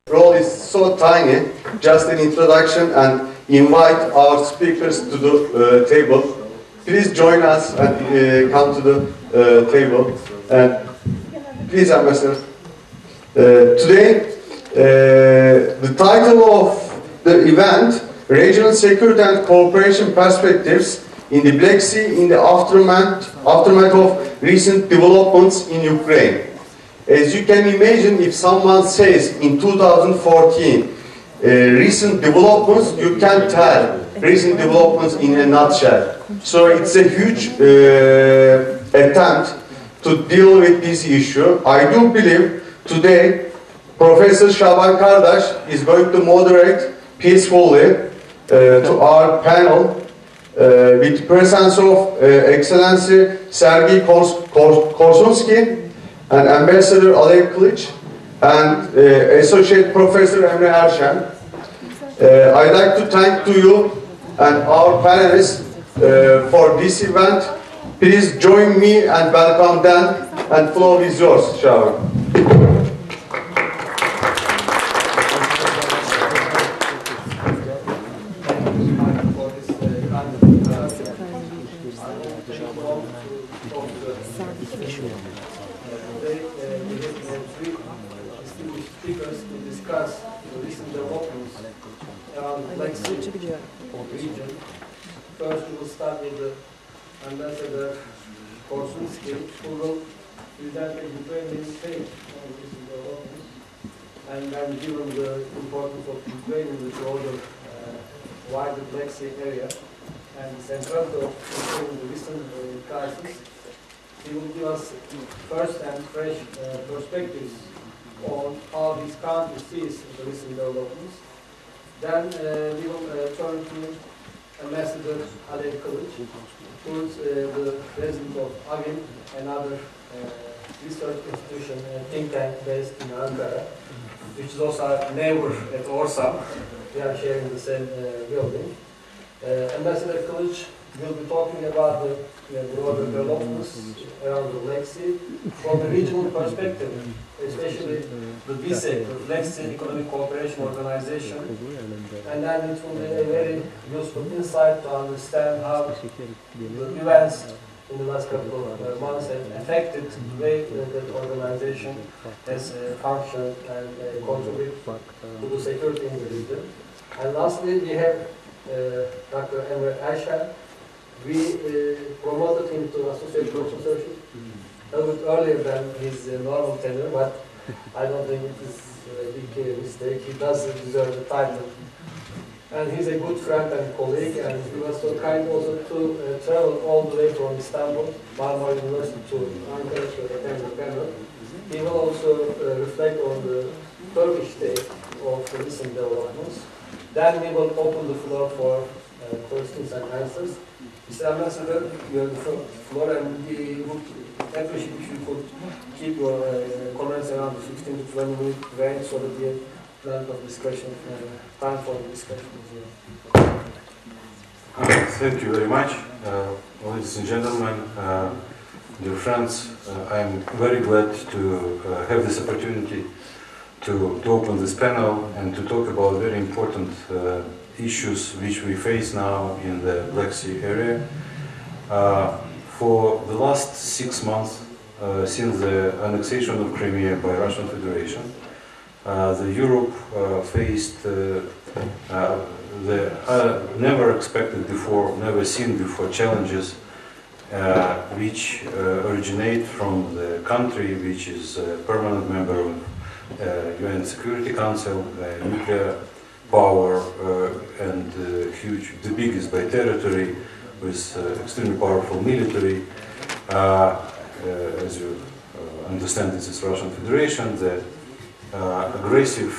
role is so tiny, just an introduction and invite our speakers to the table. Please join us and come to the table. And please, Ambassador. Today, the title of the event, Regional Security and Cooperation Perspectives in the Black Sea in the aftermath of recent developments in Ukraine. As you can imagine, if someone says in 2014, recent developments, you can't tell recent developments in a nutshell. So it's a huge attempt to deal with this issue. I do believe today Professor Şaban Kardaş is going to moderate peacefully to our panel with the presence of Excellency Sergiy Korsunsky and Ambassador Alev Kılıç and Associate Professor Emre Erşen. I'd like to thank to you and our panelists for this event. Please join me and welcome them, and floor is yours, Şaban. First, we will start with the Ambassador Korsunsky, who will present the Ukrainian state on recent developments, and then given the importance of Ukraine in the broader wider Black Sea area and the centrality of Ukraine in the recent crisis, he will give us first and fresh perspectives on how this country sees the recent developments. Then we will turn to Ambassador Alev Kılıç, who is the president of AVIM, another research institution, think tank based in Ankara, which is also our neighbor at ORSAM. We are sharing the same building. Ambassador Kılıç will be talking about the broader developments around the Black Sea from the regional perspective, especially the BSEC, the Black Sea Economic Cooperation Organization, and then it will be a very useful insight to understand how the events in the last couple of months have affected the way that the organization has functioned and contributed to the security in the region. And lastly, we have Dr. Emre Erşen. We promoted him to associate professor a little bit earlier than his normal tenure, but I don't think it is a big mistake. He does deserve the title. And he's a good friend and colleague, and he was so kind also to travel all the way from Istanbul, Marmara University, to Ankara to attend the panel. He will also reflect on the Turkish state of the recent developments. Then we will open the floor for questions and answers. Mr. Ambassador, you have the floor, and we would appreciate if you could keep your comments around the 15 to 20 minute range so that we have plenty of discussion, time for the discussion as well. Thank you very much, ladies and gentlemen, dear friends. I'm very glad to have this opportunity to open this panel and to talk about very important issues which we face now in the Black Sea area. For the last 6 months, since the annexation of Crimea by Russian Federation, the Europe faced the never expected before, never seen before challenges which originate from the country which is a permanent member of UN Security Council, nuclear power, and huge, the biggest by territory, with extremely powerful military. As you understand, this is Russian Federation. The aggressive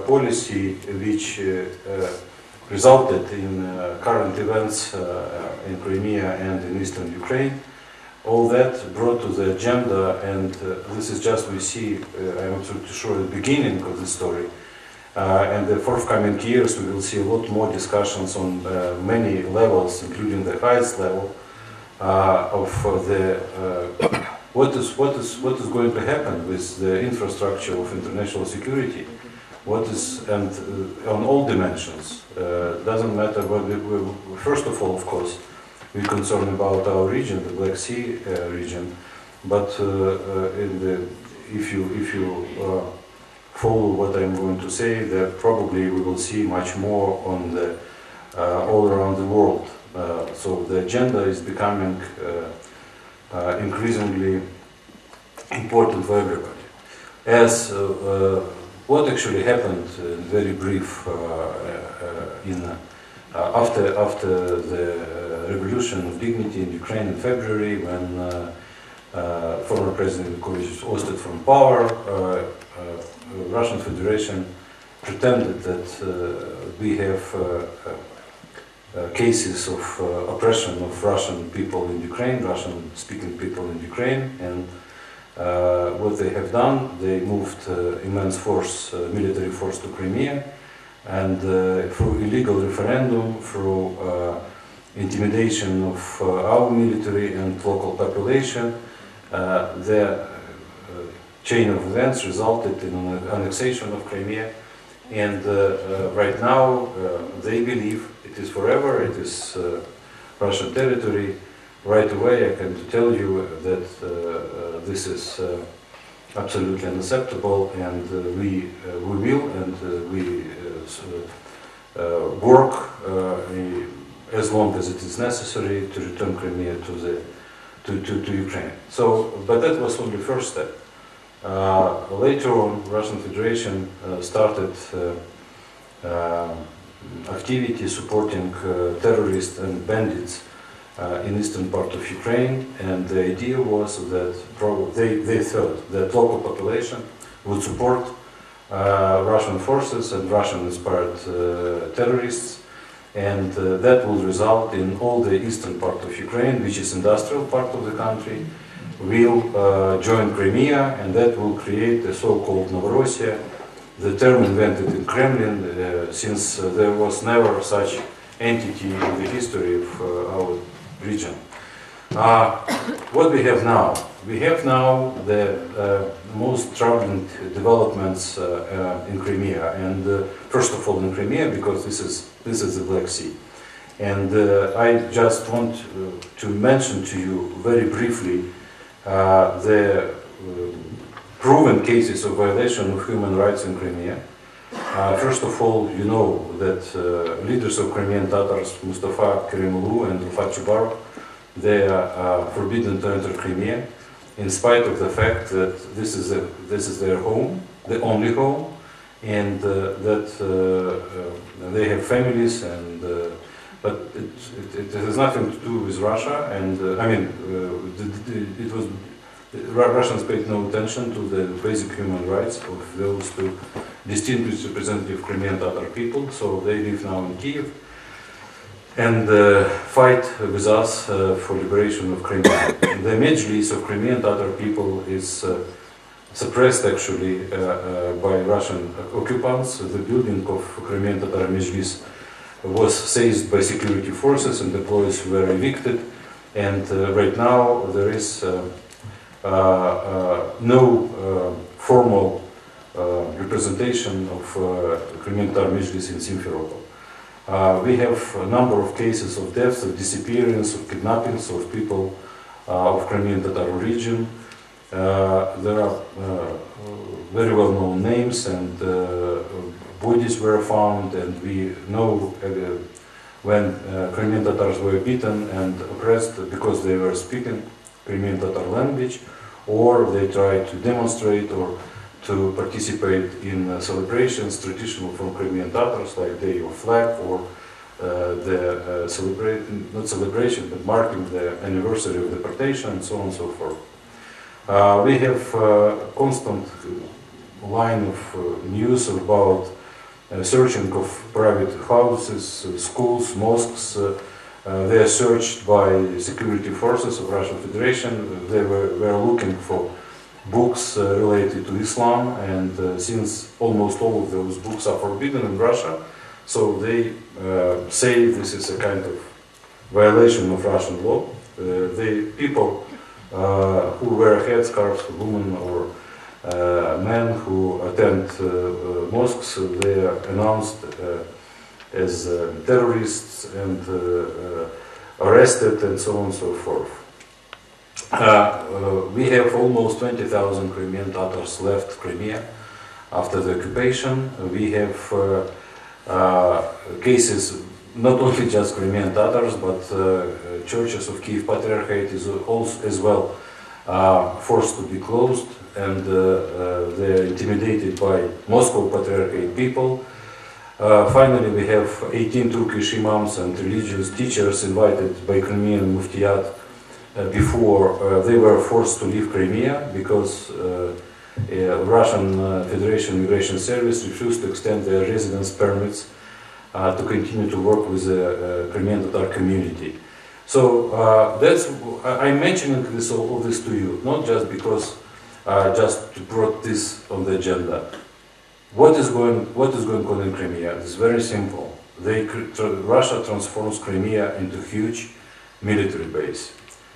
policy which resulted in current events in Crimea and in eastern Ukraine. All that brought to the agenda, and this is just, we see, I'm absolutely sure, the beginning of the story. And the forthcoming years, we will see a lot more discussions on many levels, including the highest level of the what is going to happen with the infrastructure of international security what is, and on all dimensions. Doesn't matter what first of all, of course, we're concerned about our region, the Black Sea region, but if you follow what I'm going to say, that probably we will see much more on the all around the world. So the agenda is becoming increasingly important for everybody. As what actually happened, very brief, after the revolution of dignity in Ukraine in February, when former President Kılıç was ousted from power, Russian Federation pretended that we have cases of oppression of Russian people in Ukraine, Russian-speaking people in Ukraine, and what they have done, they moved immense force, military force to Crimea, and through illegal referendum, through intimidation of our military and local population, the chain of events resulted in an annexation of Crimea, and right now they believe it is forever, it is Russian territory. Right away I can tell you that this is absolutely unacceptable, and we will and we work as long as it is necessary to return Crimea to Ukraine. So, but that was only the first step. Later on, Russian Federation started activity supporting terrorists and bandits in eastern part of Ukraine, and the idea was that they thought that local population would support Russian forces and Russian-inspired terrorists, and that will result in all the eastern part of Ukraine, which is industrial part of the country, will join Crimea, and that will create the so-called Novorossiya, the term invented in Kremlin, since there was never such entity in the history of our region. What we have now? We have now the most troubling developments in Crimea, and first of all in Crimea, because this is the Black Sea. And I just want to mention to you very briefly the proven cases of violation of human rights in Crimea. First of all, you know that leaders of Crimean Tatars, Mustafa Kerimoglu and Rufat Chubarov, they are forbidden to enter Crimea, in spite of the fact that this is their home, the only home, and that they have families, and but it has nothing to do with Russia. And I mean, Russians paid no attention to the basic human rights of those two distinguished representative Crimean Tatar people, so they live now in Kiev and fight with us for liberation of Crimea. The Majlis of Crimean Tatar people is suppressed actually by Russian occupants. The building of Crimean Tatar Majlis was seized by security forces and employees were evicted, and right now there is no formal representation of Crimean Tatar Majlis in Simferopol. We have a number of cases of deaths, of disappearance, of kidnappings of people of Crimean Tatar origin. There are very well-known names, and bodies were found, and we know when Crimean Tatars were beaten and oppressed because they were speaking Crimean Tatar language, or they tried to demonstrate or to participate in celebrations traditional from Crimean Tatars, like Day of Flag, or the not celebration, but marking the anniversary of deportation, and so on and so forth. We have constant line of news about searching of private houses, schools, mosques. They are searched by security forces of Russian Federation. They were looking for books related to Islam, and since almost all of those books are forbidden in Russia, so they say this is a kind of violation of Russian law. The people who wear headscarves, women or men who attend mosques, they are announced as terrorists and arrested and so on and so forth. We have almost 20,000 Crimean Tatars left Crimea after the occupation. We have cases, not only just Crimean Tatars, but churches of Kiev Patriarchate is also as well forced to be closed, and they are intimidated by Moscow Patriarchate people. Finally, we have 18 Turkish imams and religious teachers invited by Crimean Muftiyat before they were forced to leave Crimea because Russian Federation Immigration Service refused to extend their residence permits to continue to work with the Crimean Tatar community. So I'm mentioning all this to you, not just because just to brought this on the agenda. What is going on in Crimea? It's very simple. Russia transforms Crimea into a huge military base.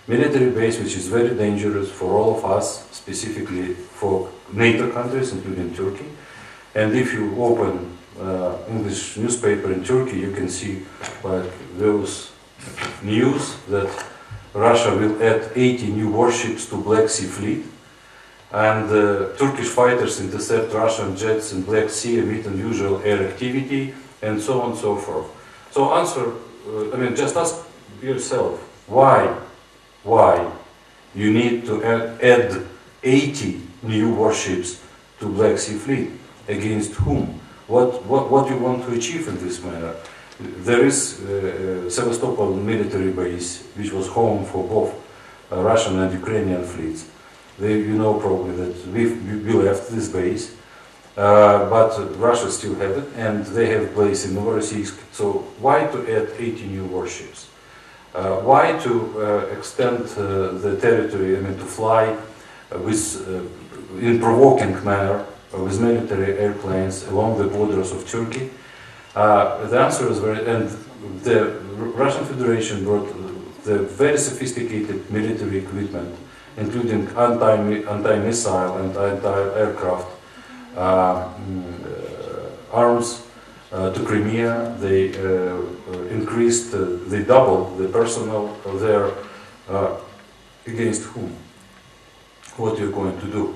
Military base which is very dangerous for all of us, specifically for NATO countries, including Turkey. And if you open English newspaper in Turkey, you can see like those news that Russia will add 80 new warships to Black Sea Fleet, and Turkish fighters intercept Russian jets in Black Sea amid unusual air activity, and so on and so forth. So answer, just ask yourself, why you need to add 80 new warships to Black Sea Fleet? Against whom? What you want to achieve in this manner? There is Sevastopol military base, which was home for both Russian and Ukrainian fleets. You know probably that we left this base, but Russia still has it, and they have base in Novorossiysk. So why to add 80 new warships? Why to extend the territory, to fly in provoking manner with military airplanes along the borders of Turkey? The answer is and the Russian Federation brought the very sophisticated military equipment, including anti-missile and anti-aircraft arms to Crimea. They increased, they doubled the personnel there. Against whom? What are you going to do?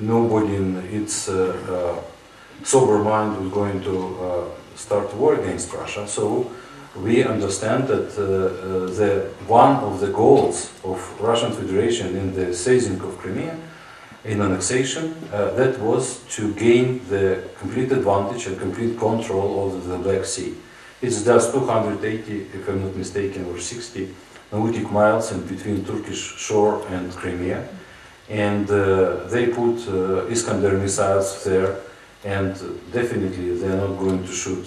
Nobody in its sober mind was going to start war against Russia. So we understand that one of the goals of Russian Federation in the seizing of Crimea, in annexation, that was to gain the complete advantage and complete control of the Black Sea. It's just 280, if I'm not mistaken, or 60 nautic miles in between Turkish shore and Crimea, and they put Iskander missiles there, and definitely they're not going to shoot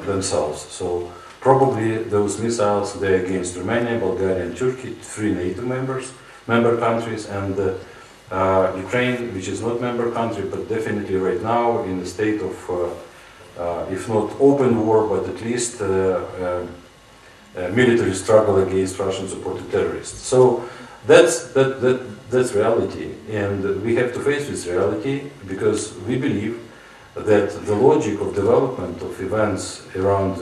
themselves. So probably those missiles, they're against Romania, Bulgaria and Turkey, 3 NATO member countries, and Ukraine, which is not member country, but definitely right now in a state of, if not open war, but at least military struggle against Russian-supported terrorists. So that's reality, and we have to face this reality because we believe that the logic of development of events around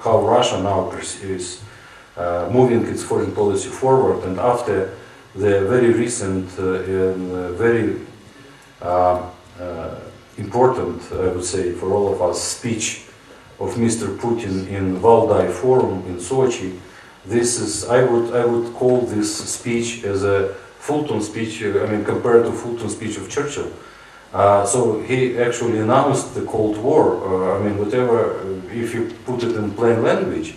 how Russia now is moving its foreign policy forward, and after the very recent and very important, I would say, for all of us, speech of Mr. Putin in Valdai Forum in Sochi, this is, I would call this speech as a Fulton speech, compared to Fulton speech of Churchill. So he actually announced the Cold War, whatever, if you put it in plain language.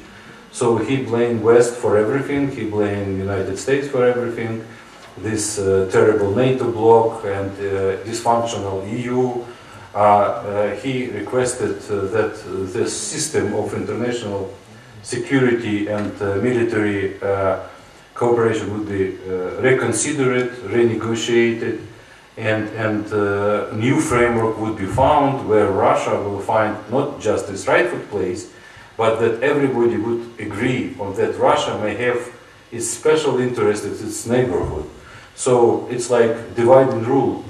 So he blamed West for everything, he blamed United States for everything, this terrible NATO bloc and dysfunctional EU. He requested that the system of international security and military cooperation would be reconsidered, renegotiated, and new framework would be found where Russia will find not just its rightful place, but that everybody would agree on that Russia may have its special interest in its neighborhood. So it's like divide and rule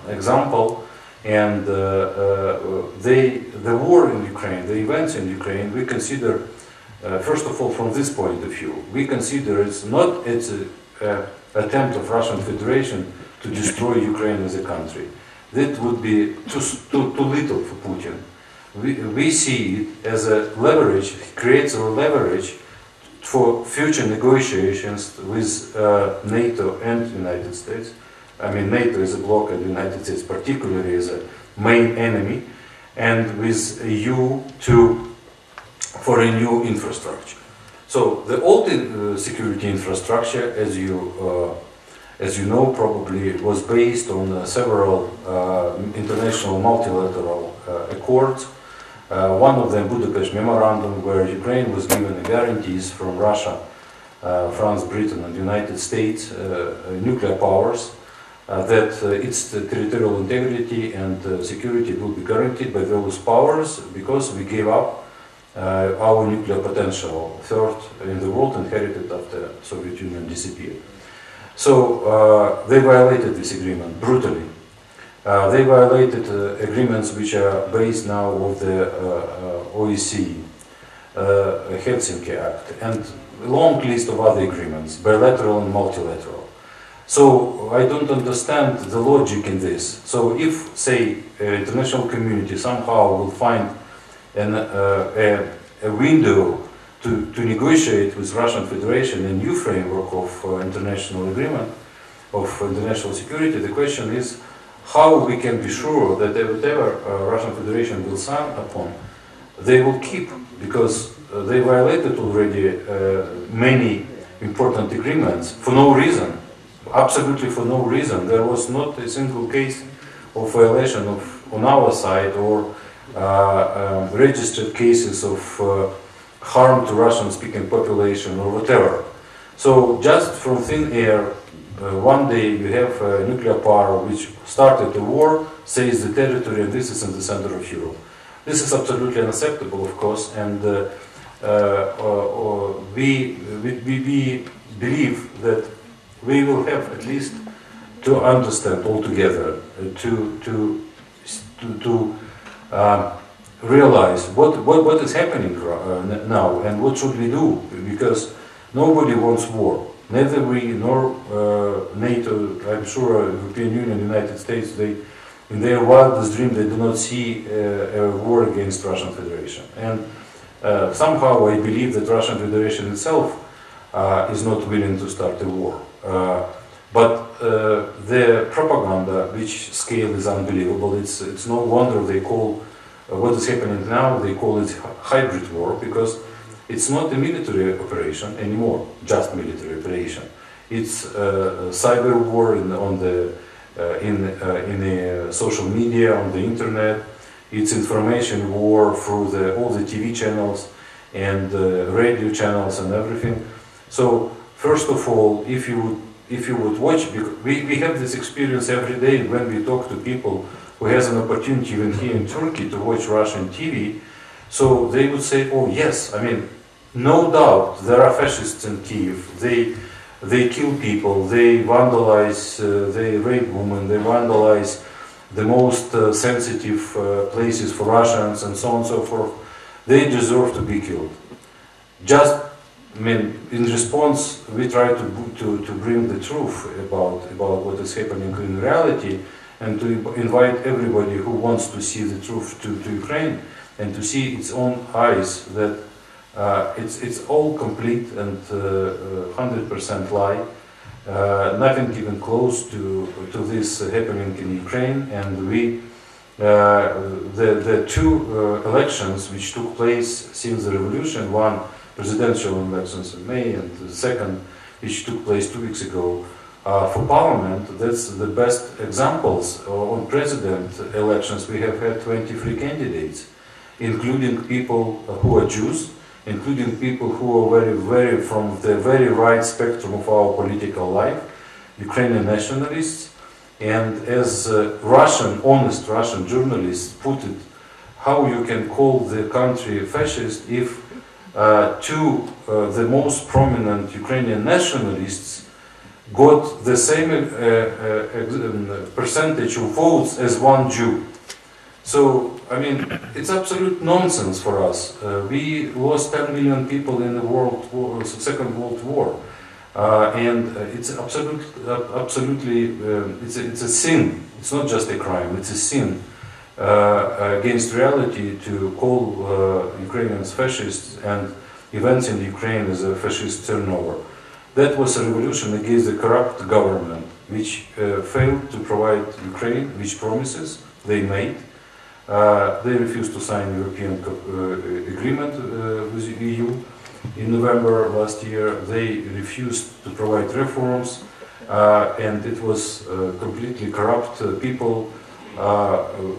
example, and the war in Ukraine, the events in Ukraine, we consider, first of all, from this point of view, we consider it's not an attempt of Russian Federation to destroy Ukraine as a country. That would be too little for Putin. We see it as a leverage, it creates a leverage for future negotiations with NATO and the United States. I mean, NATO is a bloc and the United States particularly is a main enemy, and with EU for a new infrastructure. So the old security infrastructure, as you know, probably was based on several international multilateral accords. One of them, Budapest Memorandum, where Ukraine was given guarantees from Russia, France, Britain, and the United States, nuclear powers, that its territorial integrity and security will be guaranteed by those powers because we gave up our nuclear potential, third in the world, inherited after Soviet Union disappeared. So they violated this agreement brutally. They violated agreements which are based now on the OSCE, Helsinki Act, and a long list of other agreements, bilateral and multilateral. So I don't understand the logic in this. So if, say, international community somehow will find a window to negotiate with Russian Federation a new framework of international agreement, of international security, the question is how we can be sure that whatever Russian Federation will sign upon, they will keep, because they violated already many important agreements for no reason, absolutely for no reason. There was not a single case of violation on our side or registered cases of harm to Russian-speaking population or whatever. So just from thin air, one day you have a nuclear power which started a war, says the territory, and this is in the center of Europe. This is absolutely unacceptable, of course, and we believe that we will have at least to understand altogether, to realize what is happening now and what should we do, because nobody wants war. Neither we nor NATO, I'm sure European Union, United States, in their wildest dream they do not see a war against Russian Federation. And somehow I believe that Russian Federation itself is not willing to start a war. But the propaganda, which scale is unbelievable, it's no wonder they call what is happening now, they call it hybrid war, because it's not a military operation anymore, just military operation. It's cyber war in the social media, on the internet. It's information war through all the TV channels and radio channels and everything. So first of all, if you would watch, we have this experience every day when we talk to people who has an opportunity even here in Turkey to watch Russian TV. So they would say, oh yes, I mean, no doubt there are fascists in Kiev. They kill people, they vandalize, they rape women, they vandalize the most sensitive places for Russians and so on and so forth. They deserve to be killed. Just, I mean, in response, we try to bring the truth about what is happening in reality, and to invite everybody who wants to see the truth to Ukraine and to see its own eyes that it's all complete and 100% lie. Nothing even close to this happening in Ukraine, and the two elections which took place since the revolution, one presidential elections in May and the second which took place 2 weeks ago, for parliament, that's the best examples. On president elections we have had 23 candidates, including people who are Jews, including people who are very from the very right spectrum of our political life, Ukrainian nationalists, and as honest Russian journalists put it, how you can call the country fascist if the most prominent Ukrainian nationalists got the same percentage of votes as one Jew. So, I mean, it's absolute nonsense for us. We lost 10 million people in the Second World War. And it's absolutely, it's a sin. It's not just a crime, it's a sin against reality to call Ukrainians fascists and events in Ukraine as a fascist turnover. That was a revolution against the corrupt government, which failed to provide Ukraine which promises they made. They refused to sign European agreement with the EU. In November last year, they refused to provide reforms, and it was completely corrupt people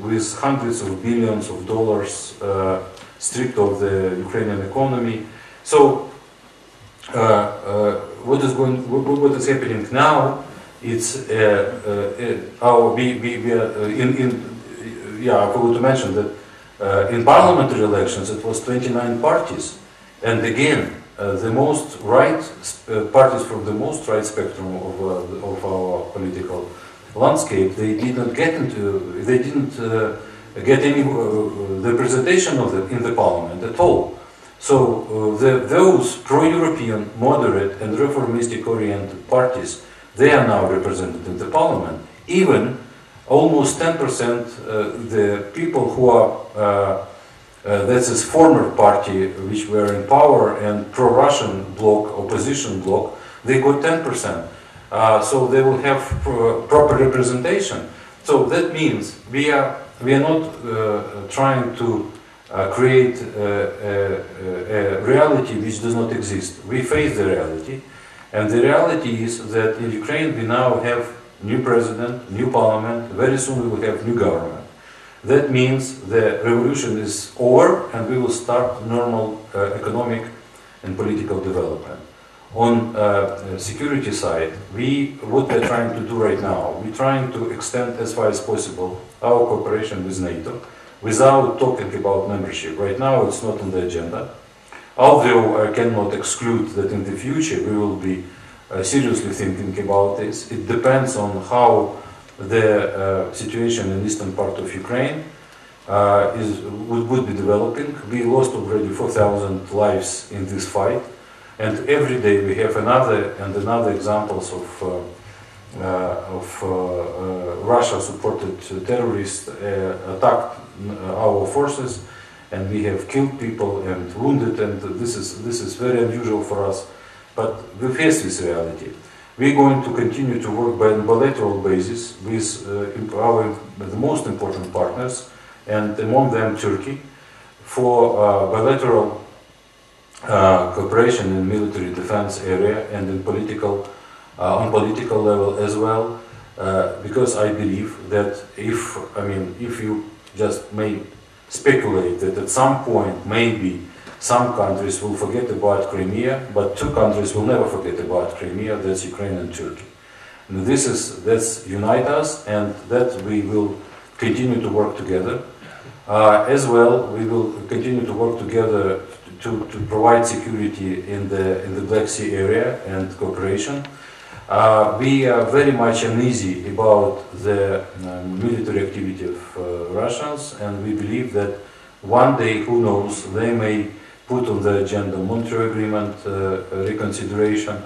with hundreds of billions of dollars stripped of the Ukrainian economy. So, what is happening now? It's I forgot to mention that in parliamentary elections it was 29 parties. And again, the most right parties from the most right spectrum of our political landscape, they didn't get any representation of them in the parliament at all. So those pro-European, moderate and reformistic-oriented parties, they are now represented in the parliament. Even almost 10% the people who are that's this former party which were in power and pro-Russian bloc, opposition bloc, they got 10%. So they will have proper representation. So that means we are not trying to create a reality which does not exist. We face the reality, and the reality is that in Ukraine we now have new president, new parliament, very soon we will have new government. That means the revolution is over and we will start normal economic and political development. On security side, what we're trying to do right now, we're trying to extend as far as possible our cooperation with NATO without talking about membership. Right now it's not on the agenda. Although I cannot exclude that in the future we will be seriously thinking about this. It depends on how the situation in eastern part of Ukraine would be developing. We lost already 4,000 lives in this fight, and every day we have another examples of Russia-supported terrorists attacked our forces, and we have killed people and wounded, and this is very unusual for us. But we face this reality. We're going to continue to work by a bilateral basis with the most important partners, and among them Turkey, for bilateral cooperation in military defense area and in on political level as well, because I believe that if you just may speculate that at some point maybe some countries will forget about Crimea, but two countries will never forget about Crimea, that's Ukraine and Turkey. And that's unite us, and that we will continue to work together. As well, we will continue to work together to provide security in the Black Sea area and cooperation. We are very much uneasy about the military activity of Russians, and we believe that one day, who knows, they may put on the agenda Montreux Agreement reconsideration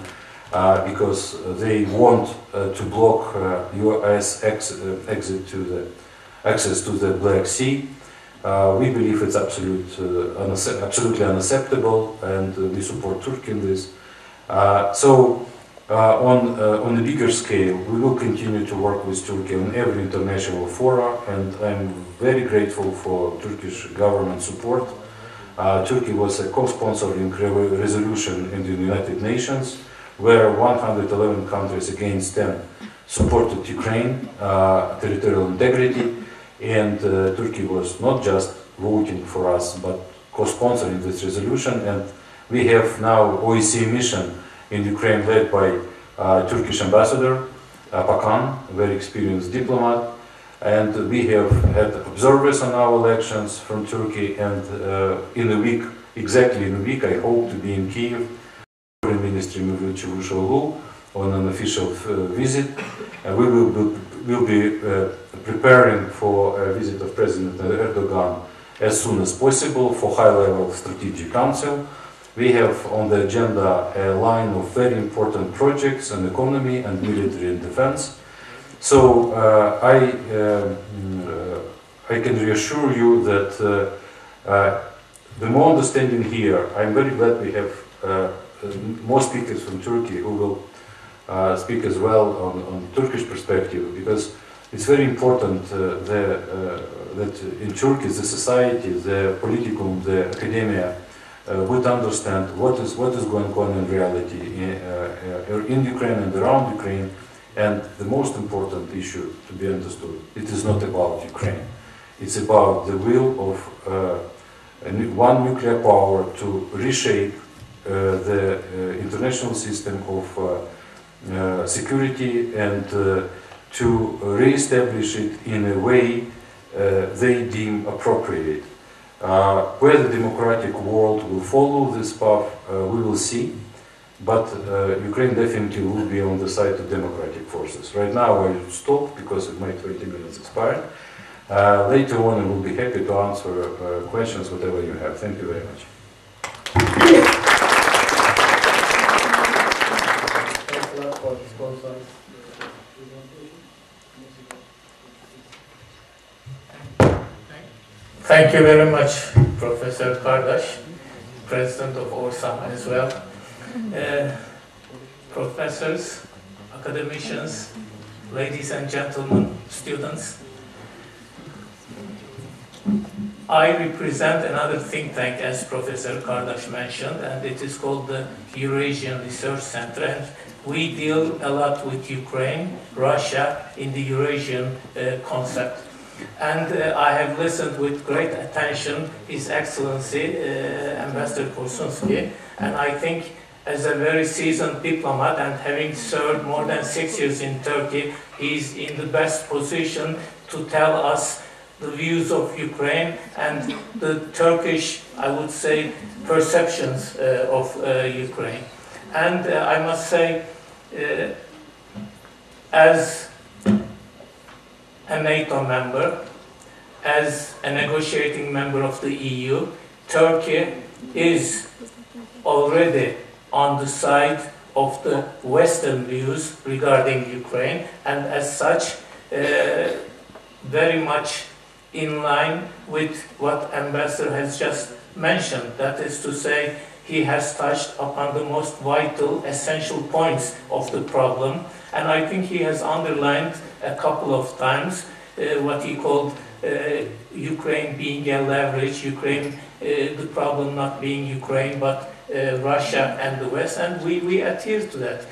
because they want to block US access to the Black Sea. We believe it's absolutely unacceptable, and we support Turkey in this. On a bigger scale, we will continue to work with Turkey on every international fora, and I'm very grateful for Turkish government support. Turkey was a co-sponsoring resolution in the United Nations, where 111 countries against 10 supported Ukraine territorial integrity, and Turkey was not just voting for us, but co-sponsoring this resolution. And we have now OSCE mission in Ukraine led by Turkish ambassador Pakan, a very experienced diplomat. And we have had observers on our elections from Turkey, and exactly in a week, I hope to be in Kiev. Foreign Ministry Mevlut Çavuşoğlu on an official visit. We will be preparing for a visit of President Erdogan as soon as possible for high-level strategic council. We have on the agenda a line of very important projects on economy and military and defense. So I can reassure you that the more understanding here, I'm very glad we have more speakers from Turkey who will speak as well on Turkish perspective, because it's very important that in Turkey the society, the political, the academia would understand what is going on in reality in Ukraine and around Ukraine. And the most important issue to be understood, it is not about Ukraine. It's about the will of one nuclear power to reshape the international system of security and to re-establish it in a way they deem appropriate. Where the democratic world will follow this path, we will see. But Ukraine definitely will be on the side of democratic forces. Right now I stop because my 20 minutes expired. Later on I will be happy to answer questions, whatever you have. Thank you very much. Thanks a lot for this concise Thank you very much, Professor Kardaş, President of ORSAM as well. Professors, academicians, ladies and gentlemen, students. I represent another think tank, as Professor Kardaş mentioned, and it is called the Eurasian Research Center. And we deal a lot with Ukraine, Russia in the Eurasian concept. And I have listened with great attention His Excellency Ambassador Korsunsky, and I think as a very seasoned diplomat and having served more than 6 years in Turkey, he is in the best position to tell us the views of Ukraine and the Turkish, I would say, perceptions of Ukraine. And I must say, as a NATO member, as a negotiating member of the EU, Turkey is already on the side of the Western views regarding Ukraine, and as such, very much in line with what Ambassador has just mentioned. That is to say, he has touched upon the most vital, essential points of the problem, and I think he has underlined a couple of times what he called Ukraine being a leverage, Ukraine, the problem not being Ukraine, but Russia and the West, and we adhere to that.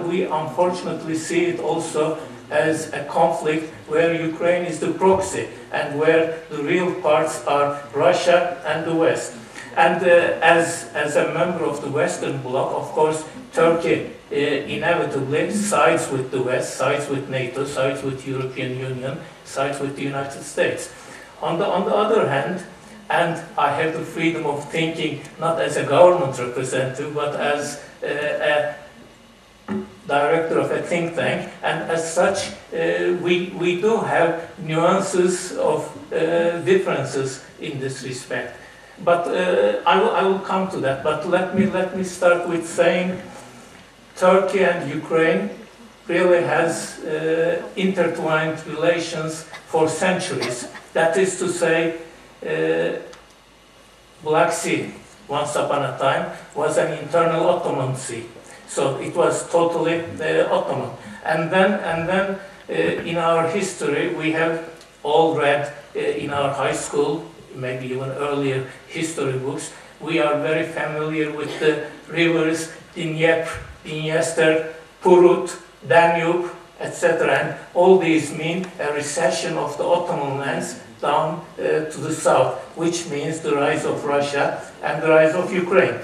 We unfortunately see it also as a conflict where Ukraine is the proxy and where the real parts are Russia and the West. And as a member of the Western Bloc, of course, Turkey inevitably sides with the West, sides with NATO, sides with the European Union, sides with the United States. On the other hand, and I have the freedom of thinking not as a government representative, but as a director of a think tank, and as such, we do have nuances of differences in this respect. But I will come to that. But let me start with saying Turkey and Ukraine really has intertwined relations for centuries. That is to say, Black Sea, once upon a time, was an internal Ottoman sea. So it was totally Ottoman. And then in our history, we have all read in our high school, maybe even earlier history books, we are very familiar with the rivers Dnieper, Dniester, Purut, Danube, etc. And all these mean a recession of the Ottoman lands down to the south, which means the rise of Russia and the rise of Ukraine.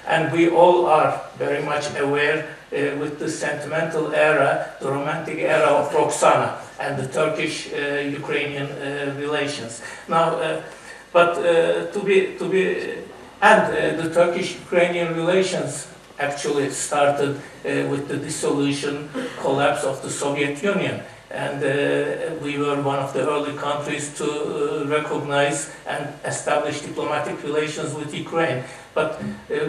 And we all are very much aware with the sentimental era, the romantic era of Roxana and the Turkish-Ukrainian relations. Now, the Turkish-Ukrainian relations actually started with the dissolution, collapse of the Soviet Union. And we were one of the early countries to recognize and establish diplomatic relations with Ukraine. But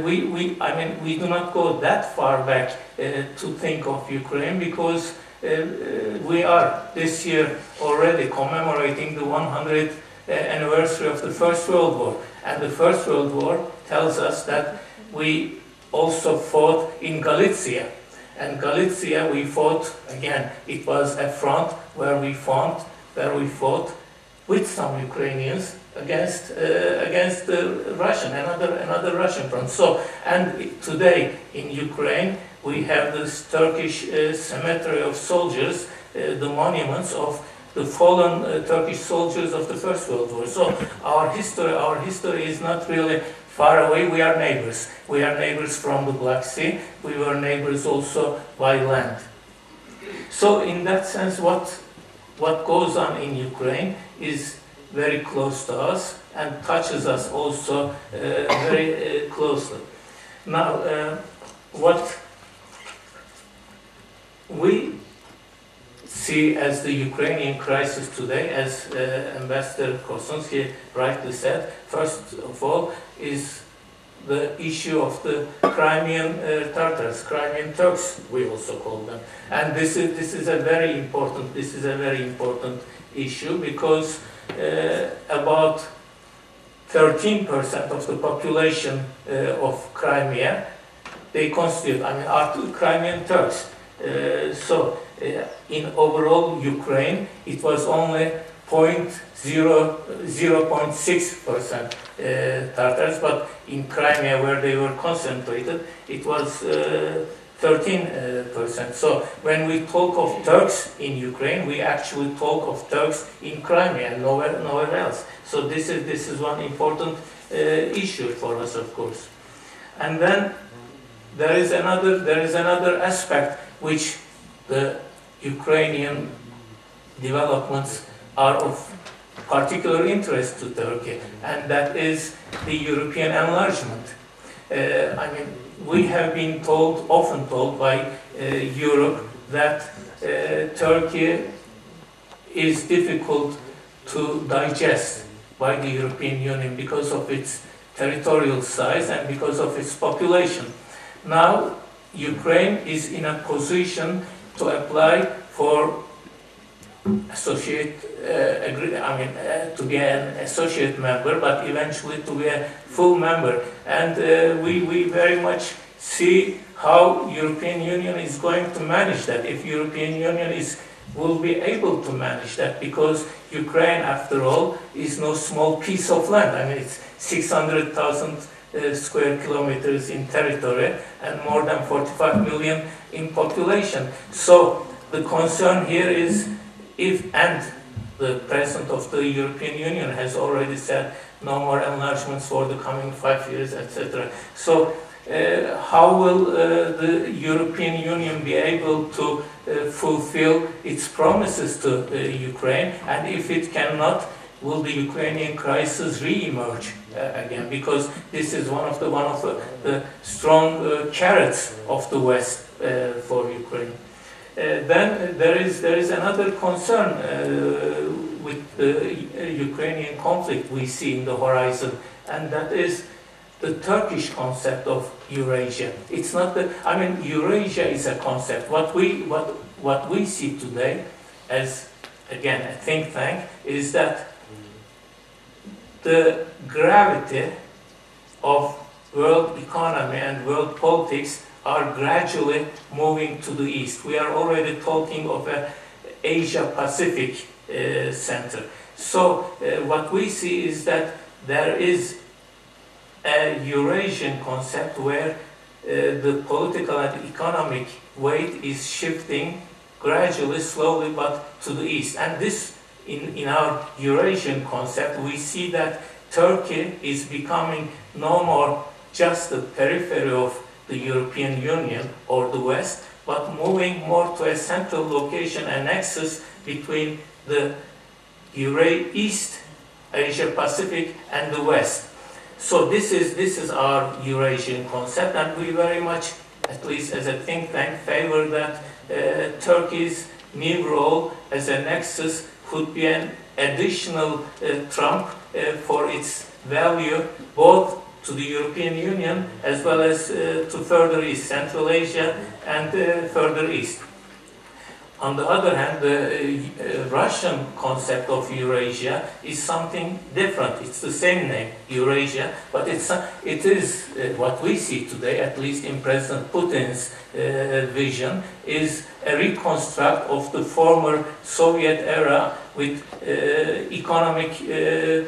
we do not go that far back to think of Ukraine, because we are this year already commemorating the 100th anniversary of the First World War. And the First World War tells us that we also fought in Galicia. And Galicia, we fought, again, it was a front where we fought with some Ukrainians against the Russian, another Russian front. So, and today in Ukraine, we have this Turkish cemetery of soldiers, the monuments of the fallen Turkish soldiers of the First World War. So our history is not really far away. We are neighbors. We are neighbors from the Black Sea. We were neighbors also by land. So in that sense, what goes on in Ukraine is very close to us and touches us also very closely. Now, what we see as the Ukrainian crisis today, as Ambassador Korsunsky rightly said, first of all, is the issue of the Crimean Tartars, Crimean Turks, we also call them. And this is a very important issue, because about 13% of the population of Crimea, they constitute, are Crimean Turks. In overall Ukraine, it was only 0.6% Tartars, but in Crimea, where they were concentrated, it was 13%. So when we talk of Turks in Ukraine, we actually talk of Turks in Crimea, nowhere else. So this is one important issue for us, of course. And then there is another aspect which the Ukrainian developments are of particular interest to Turkey, and that is the European enlargement. We have been often told by Europe that Turkey is difficult to digest by the European Union because of its territorial size and because of its population. Now, Ukraine is in a position to apply for to be an associate member, but eventually to be a full member. And we very much see how European Union is going to manage that, if European Union will be able to manage that, because Ukraine, after all, is no small piece of land. It's 600,000 square kilometers in territory and more than 45 million in population. So the concern here is and the President of the European Union has already said no more enlargements for the coming 5 years, etc. So how will the European Union be able to fulfill its promises to Ukraine? And if it cannot, will the Ukrainian crisis re-emerge again? Because this is one of the strong carrots of the West for Ukraine. Then there is another concern with the Ukrainian conflict we see in the horizon, and that is the Turkish concept of Eurasia. It's not Eurasia is a concept. What we see today as, again, a think tank is that the gravity of world economy and world politics are gradually moving to the east. We are already talking of an Asia-Pacific center. So what we see is that there is a Eurasian concept where the political and economic weight is shifting gradually, slowly, but to the east. And this, in our Eurasian concept, we see that Turkey is becoming no more just the periphery of the European Union or the West, but moving more to a central location, a nexus between the East Asia Pacific and the West. So this is our Eurasian concept, and we very much, at least as a think tank, favor that Turkey's new role as a nexus could be an additional trump for its value both to the European Union as well as to further east, Central Asia and further east. On the other hand, the Russian concept of Eurasia is something different. It's the same name, Eurasia, but it is what we see today, at least in President Putin's vision, is a reconstruct of the former Soviet era with economic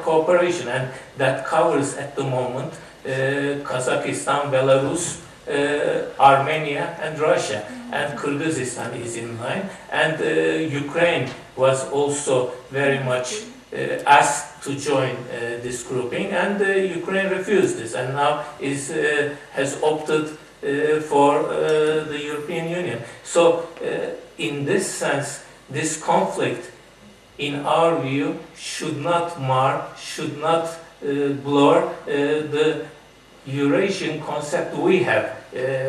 cooperation, and that covers at the moment Kazakhstan, Belarus, Armenia and Russia, and Kyrgyzstan is in line, and Ukraine was also very much asked to join this grouping, and Ukraine refused this, and now has opted for the European Union. So in this sense, this conflict, in our view, should not mar, should not blur the Eurasian concept we have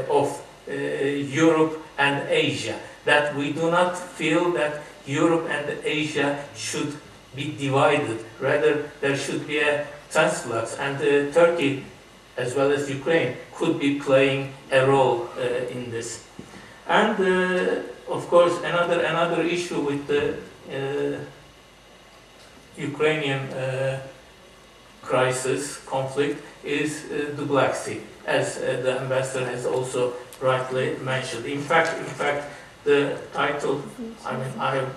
of Europe and Asia, that we do not feel that Europe and Asia should be divided. Rather, there should be a transflux, and Turkey, as well as Ukraine, could be playing a role in this. And of course, another issue with the Ukrainian crisis, conflict, is the Black Sea, as the ambassador has also rightly mentioned. In fact, the title, I mean, I have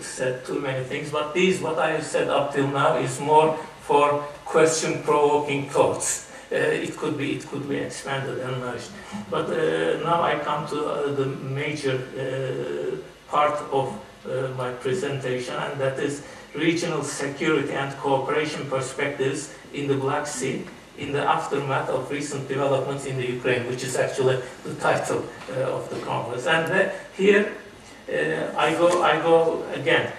said too many things, but what I have said up till now is more for question-provoking thoughts. It could be expanded and enlarged. But now I come to the major part of my presentation, and that is regional security and cooperation perspectives in the Black Sea in the aftermath of recent developments in the Ukraine, which is actually the title of the conference. And here I go again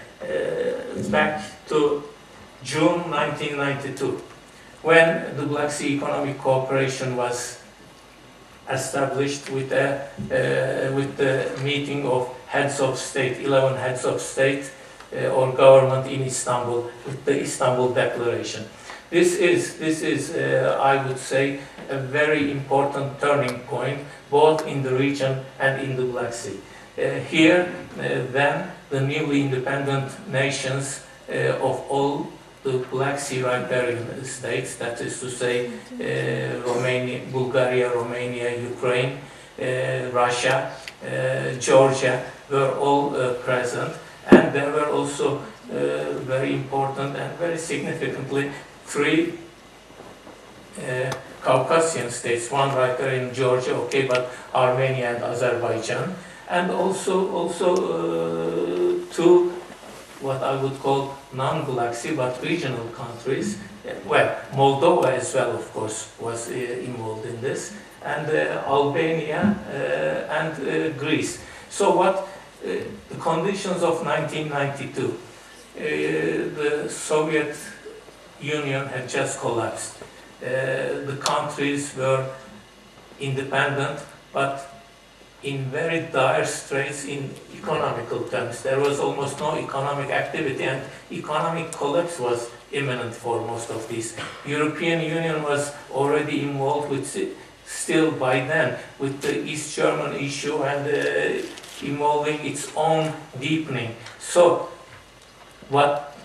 back to June 1992, when the Black Sea Economic Cooperation was established with the meeting of heads of state, 11 heads of state or government in Istanbul, with the Istanbul Declaration. This is I would say, a very important turning point, both in the region and in the Black Sea. Here, then, the newly independent nations of all the Black Sea riparian states, that is to say, Romania, Bulgaria, Romania, Ukraine, Russia, Georgia, were all present, and there were also very important and very significantly 3 Caucasian states, one right there in Georgia, okay, but Armenia and Azerbaijan, and also 2 what I would call non-Black Sea but regional countries. Well, Moldova as well, of course, was involved in this, and Albania and Greece. So what the conditions of 1992, the Soviet Union had just collapsed. The countries were independent, but in very dire straits in economical terms. There was almost no economic activity, and economic collapse was imminent for most of these. European Union was already involved with, still by then, with the East German issue and involving its own deepening. So what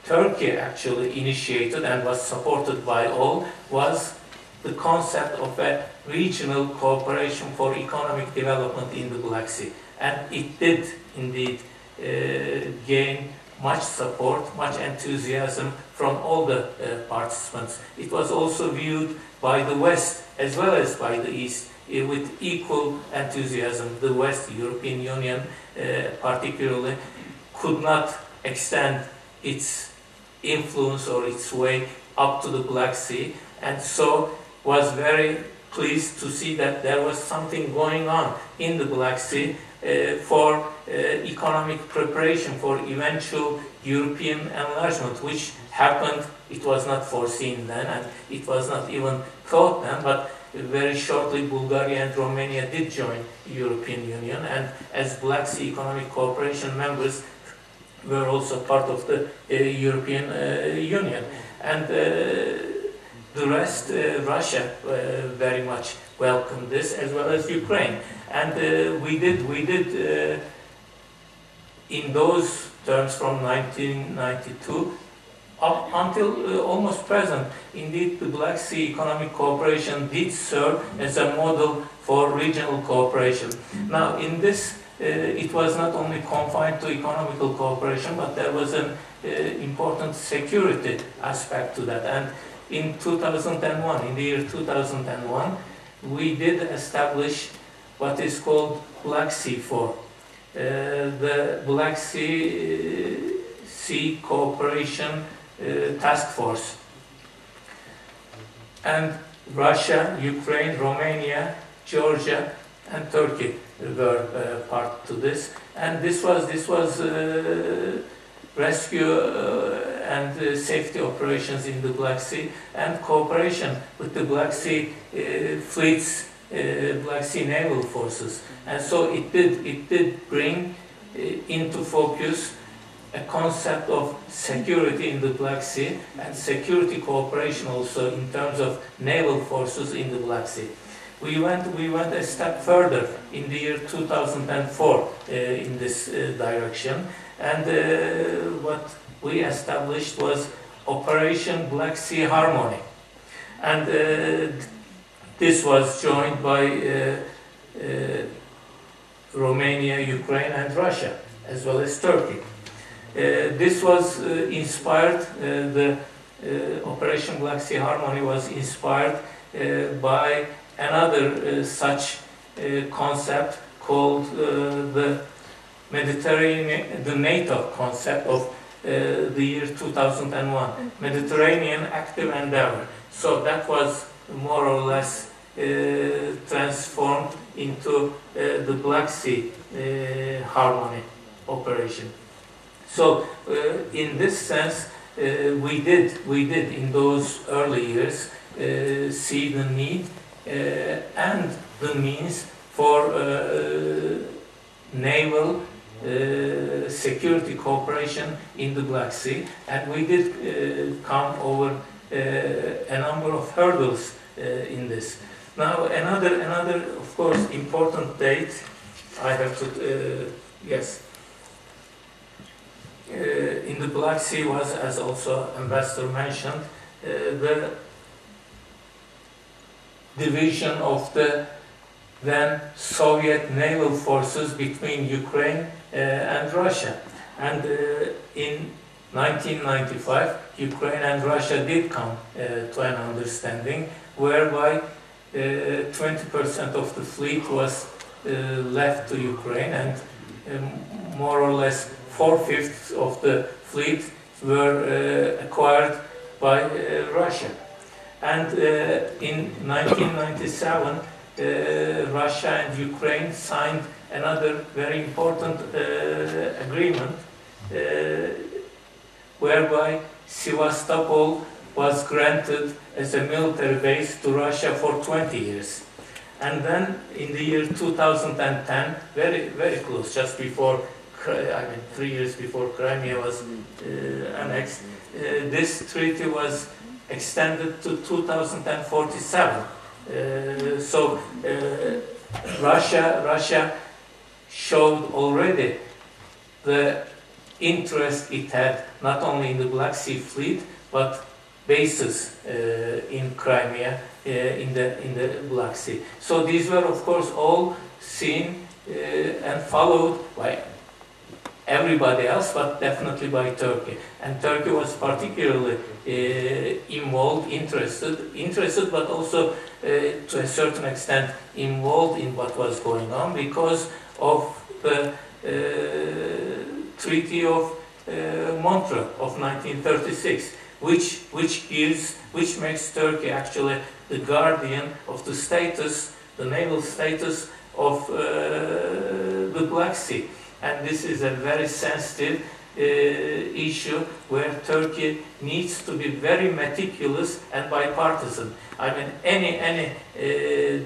Turkey actually initiated and was supported by all was the concept of a regional cooperation for economic development in the Black Sea. And it did indeed gain much support, much enthusiasm from all the participants. It was also viewed by the West as well as by the East with equal enthusiasm. The West, the European Union particularly, could not extend its influence or its way up to the Black Sea, and so was very pleased to see that there was something going on in the Black Sea for economic preparation for eventual European enlargement, which happened, it was not foreseen then, and it was not even thought then, but very shortly Bulgaria and Romania did join the European Union, and as Black Sea Economic Cooperation members were also part of the European Union. And the rest, Russia very much welcomed this, as well as Ukraine. And we did in those terms from 1992 up until almost present. Indeed, the Black Sea Economic Cooperation did serve as a model for regional cooperation. Now, in this, it was not only confined to economical cooperation, but there was an important security aspect to that. And in 2001, in the year 2001, we did establish what is called Black Sea 4. The Black Sea Cooperation Task Force. And Russia, Ukraine, Romania, Georgia, and Turkey were part to this. And this was rescue and safety operations in the Black Sea, and cooperation with the Black Sea fleets, Black Sea naval forces. And so it did bring into focus a concept of security in the Black Sea and security cooperation also in terms of naval forces in the Black Sea. We went a step further in the year 2004 in this direction, and what we established was Operation Black Sea Harmony, and this was joined by Romania, Ukraine, and Russia, as well as Turkey. This was inspired, the Operation Black Sea Harmony was inspired by another such concept called the Mediterranean, the NATO concept of the year 2001, Mediterranean Active Endeavor. So that was more or less transformed into the Black Sea Harmony operation. So in this sense, we did in those early years see the need and the means for naval security cooperation in the Black Sea, and we did come over a number of hurdles in this. Now another of course important date I have to yes. In the Black Sea was, as also Ambassador mentioned, the division of the then Soviet naval forces between Ukraine and Russia. And in 1995, Ukraine and Russia did come to an understanding whereby 20% of the fleet was left to Ukraine, and more or less 4/5 of the fleet were acquired by Russia. And in 1997, Russia and Ukraine signed another very important agreement whereby Sevastopol was granted as a military base to Russia for 20 years. And then in the year 2010, very close, just before, 3 years before Crimea was annexed, this treaty was extended to 2047. So Russia showed already the interest it had not only in the Black Sea Fleet but bases in Crimea in the Black Sea. So these were of course all seen and followed by everybody else, but definitely by Turkey. And Turkey was particularly involved, interested, but also to a certain extent involved in what was going on because of the Treaty of Montreux of 1936, which makes Turkey actually the guardian of the status, the naval status of the Black Sea. And this is a very sensitive issue where Turkey needs to be very meticulous and bipartisan. I mean, any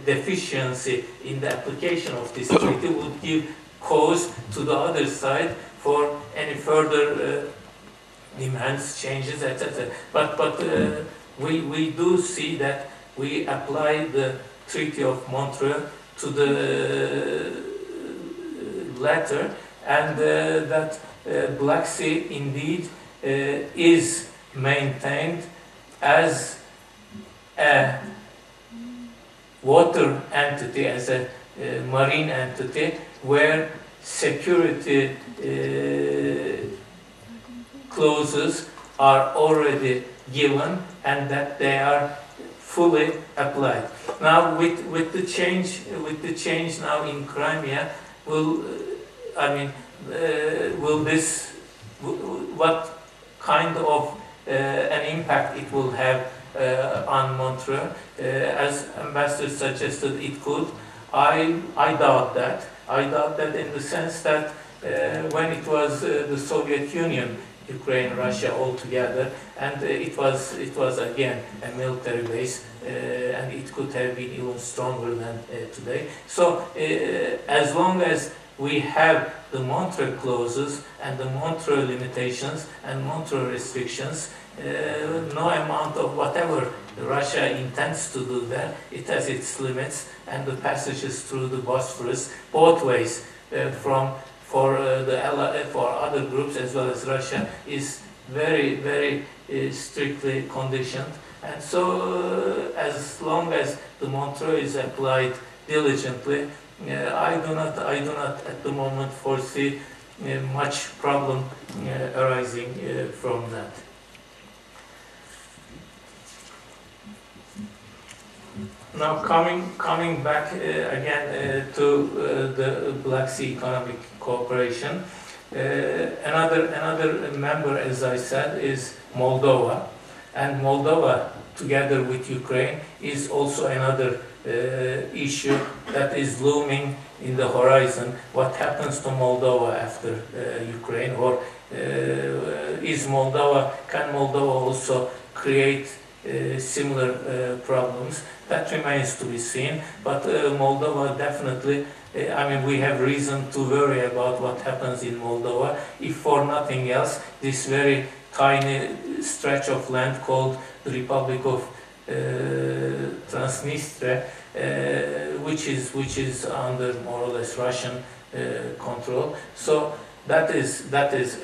deficiency in the application of this treaty would give cause to the other side for any further demands, changes, etc. But we do see that we apply the Treaty of Montreux to the letter, and that Black Sea indeed is maintained as a water entity, as a marine entity, where security clauses are already given and that they are fully applied. Now, with the change now in Crimea, what kind of an impact it will have on Montreux? As Ambassador suggested, it could. I doubt that. I doubt that in the sense that when it was the Soviet Union, Ukraine, Russia all together, and it was again a military base, and it could have been even stronger than today. So as long as we have the Montreux clauses and the Montreux limitations and Montreux restrictions, no amount of whatever Russia intends to do there, it has its limits, and the passages through the Bosphorus both ways for other groups as well as Russia is very, very strictly conditioned. And so as long as the Montreux is applied diligently, I do not at the moment foresee much problem arising from that. Now coming back again to the Black Sea Economic Cooperation, another member, as I said, is Moldova, and Moldova, together with Ukraine, is also another issue that is looming in the horizon. What happens to Moldova after Ukraine, or can Moldova also create similar problems? That remains to be seen, but Moldova definitely, we have reason to worry about what happens in Moldova, if for nothing else, this very tiny stretch of land called the Republic of Transnistria, which is under more or less Russian control. So that is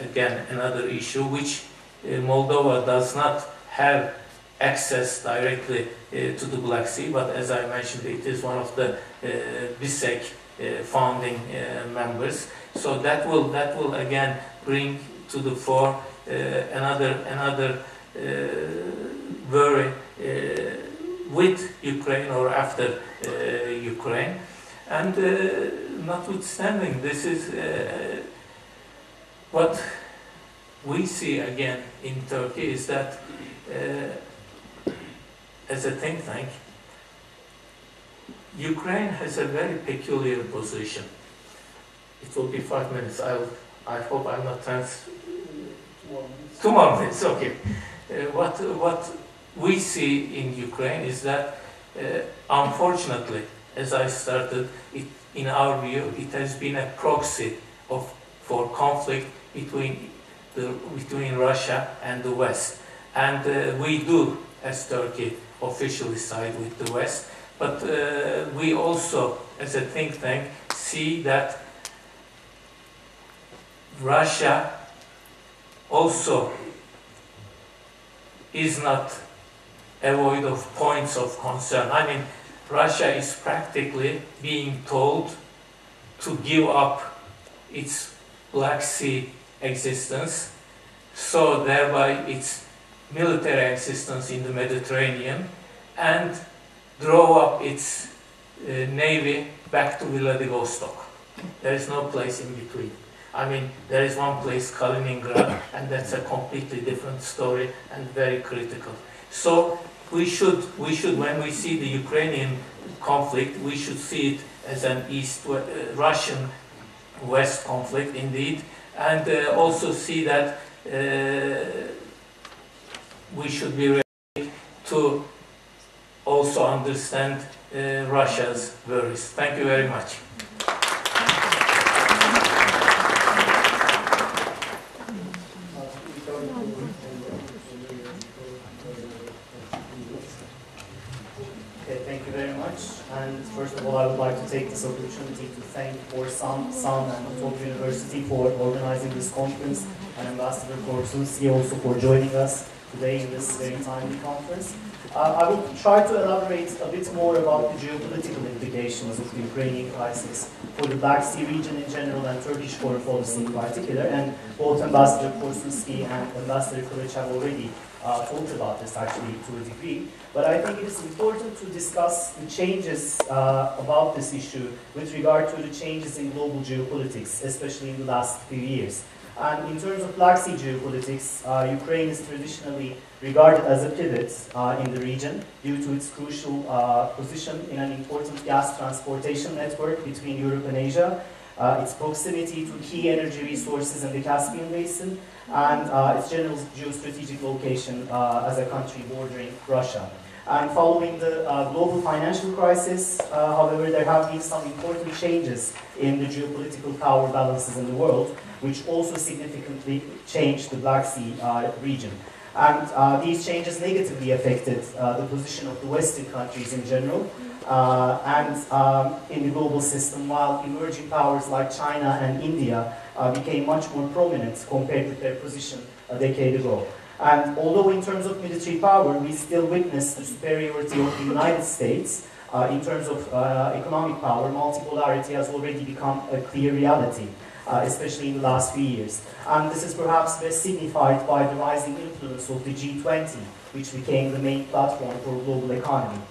again another issue which Moldova does not have access directly to the Black Sea, but as I mentioned, it is one of the BISEC founding members. So that will again bring to the fore another worry with Ukraine or after Ukraine. And notwithstanding, this is what we see again in Turkey is that as a think tank, Ukraine has a very peculiar position. It will be 5 minutes. I hope I'm not 2 more minutes. Okay. What we see in Ukraine is that, unfortunately, as I started, in our view, it has been a proxy for conflict between Russia and the West, and we do, as Turkey, officially side with the West, but we also, as a think tank, see that Russia also is not void of points of concern. Russia is practically being told to give up its Black Sea existence, so thereby its military existence in the Mediterranean, and draw up its navy back to Vladivostok. There is no place in between. There is one place, Kaliningrad, and that's a completely different story and very critical. So we should, when we see the Ukrainian conflict, we should see it as an Russian West conflict indeed, and also see that we should be ready to also understand Russia's worries. Thank you very much. Okay, thank you very much. And first of all, I would like to take this opportunity to thank ORSAM and Top University for organizing this conference, and Ambassador Korsunsky also for joining us today in this very timely conference. I will try to elaborate a bit more about the geopolitical implications of the Ukrainian crisis for the Black Sea region in general and Turkish foreign policy in particular, and both Ambassador Korsunsky and Ambassador Kılıç have already talked about this actually to a degree. But I think it is important to discuss the changes about this issue with regard to the changes in global geopolitics, especially in the last few years. And in terms of Black Sea geopolitics, Ukraine is traditionally regarded as a pivot in the region due to its crucial position in an important gas transportation network between Europe and Asia, its proximity to key energy resources in the Caspian Basin, and its general geostrategic location as a country bordering Russia. And following the global financial crisis, however, there have been some important changes in the geopolitical power balances in the world, which also significantly changed the Black Sea region. And these changes negatively affected the position of the Western countries in general and in the global system, while emerging powers like China and India became much more prominent compared with their position a decade ago. And although in terms of military power, we still witness the superiority of the United States, in terms of economic power, multipolarity has already become a clear reality, especially in the last few years. And this is perhaps best signified by the rising influence of the G20, which became the main platform for global economy.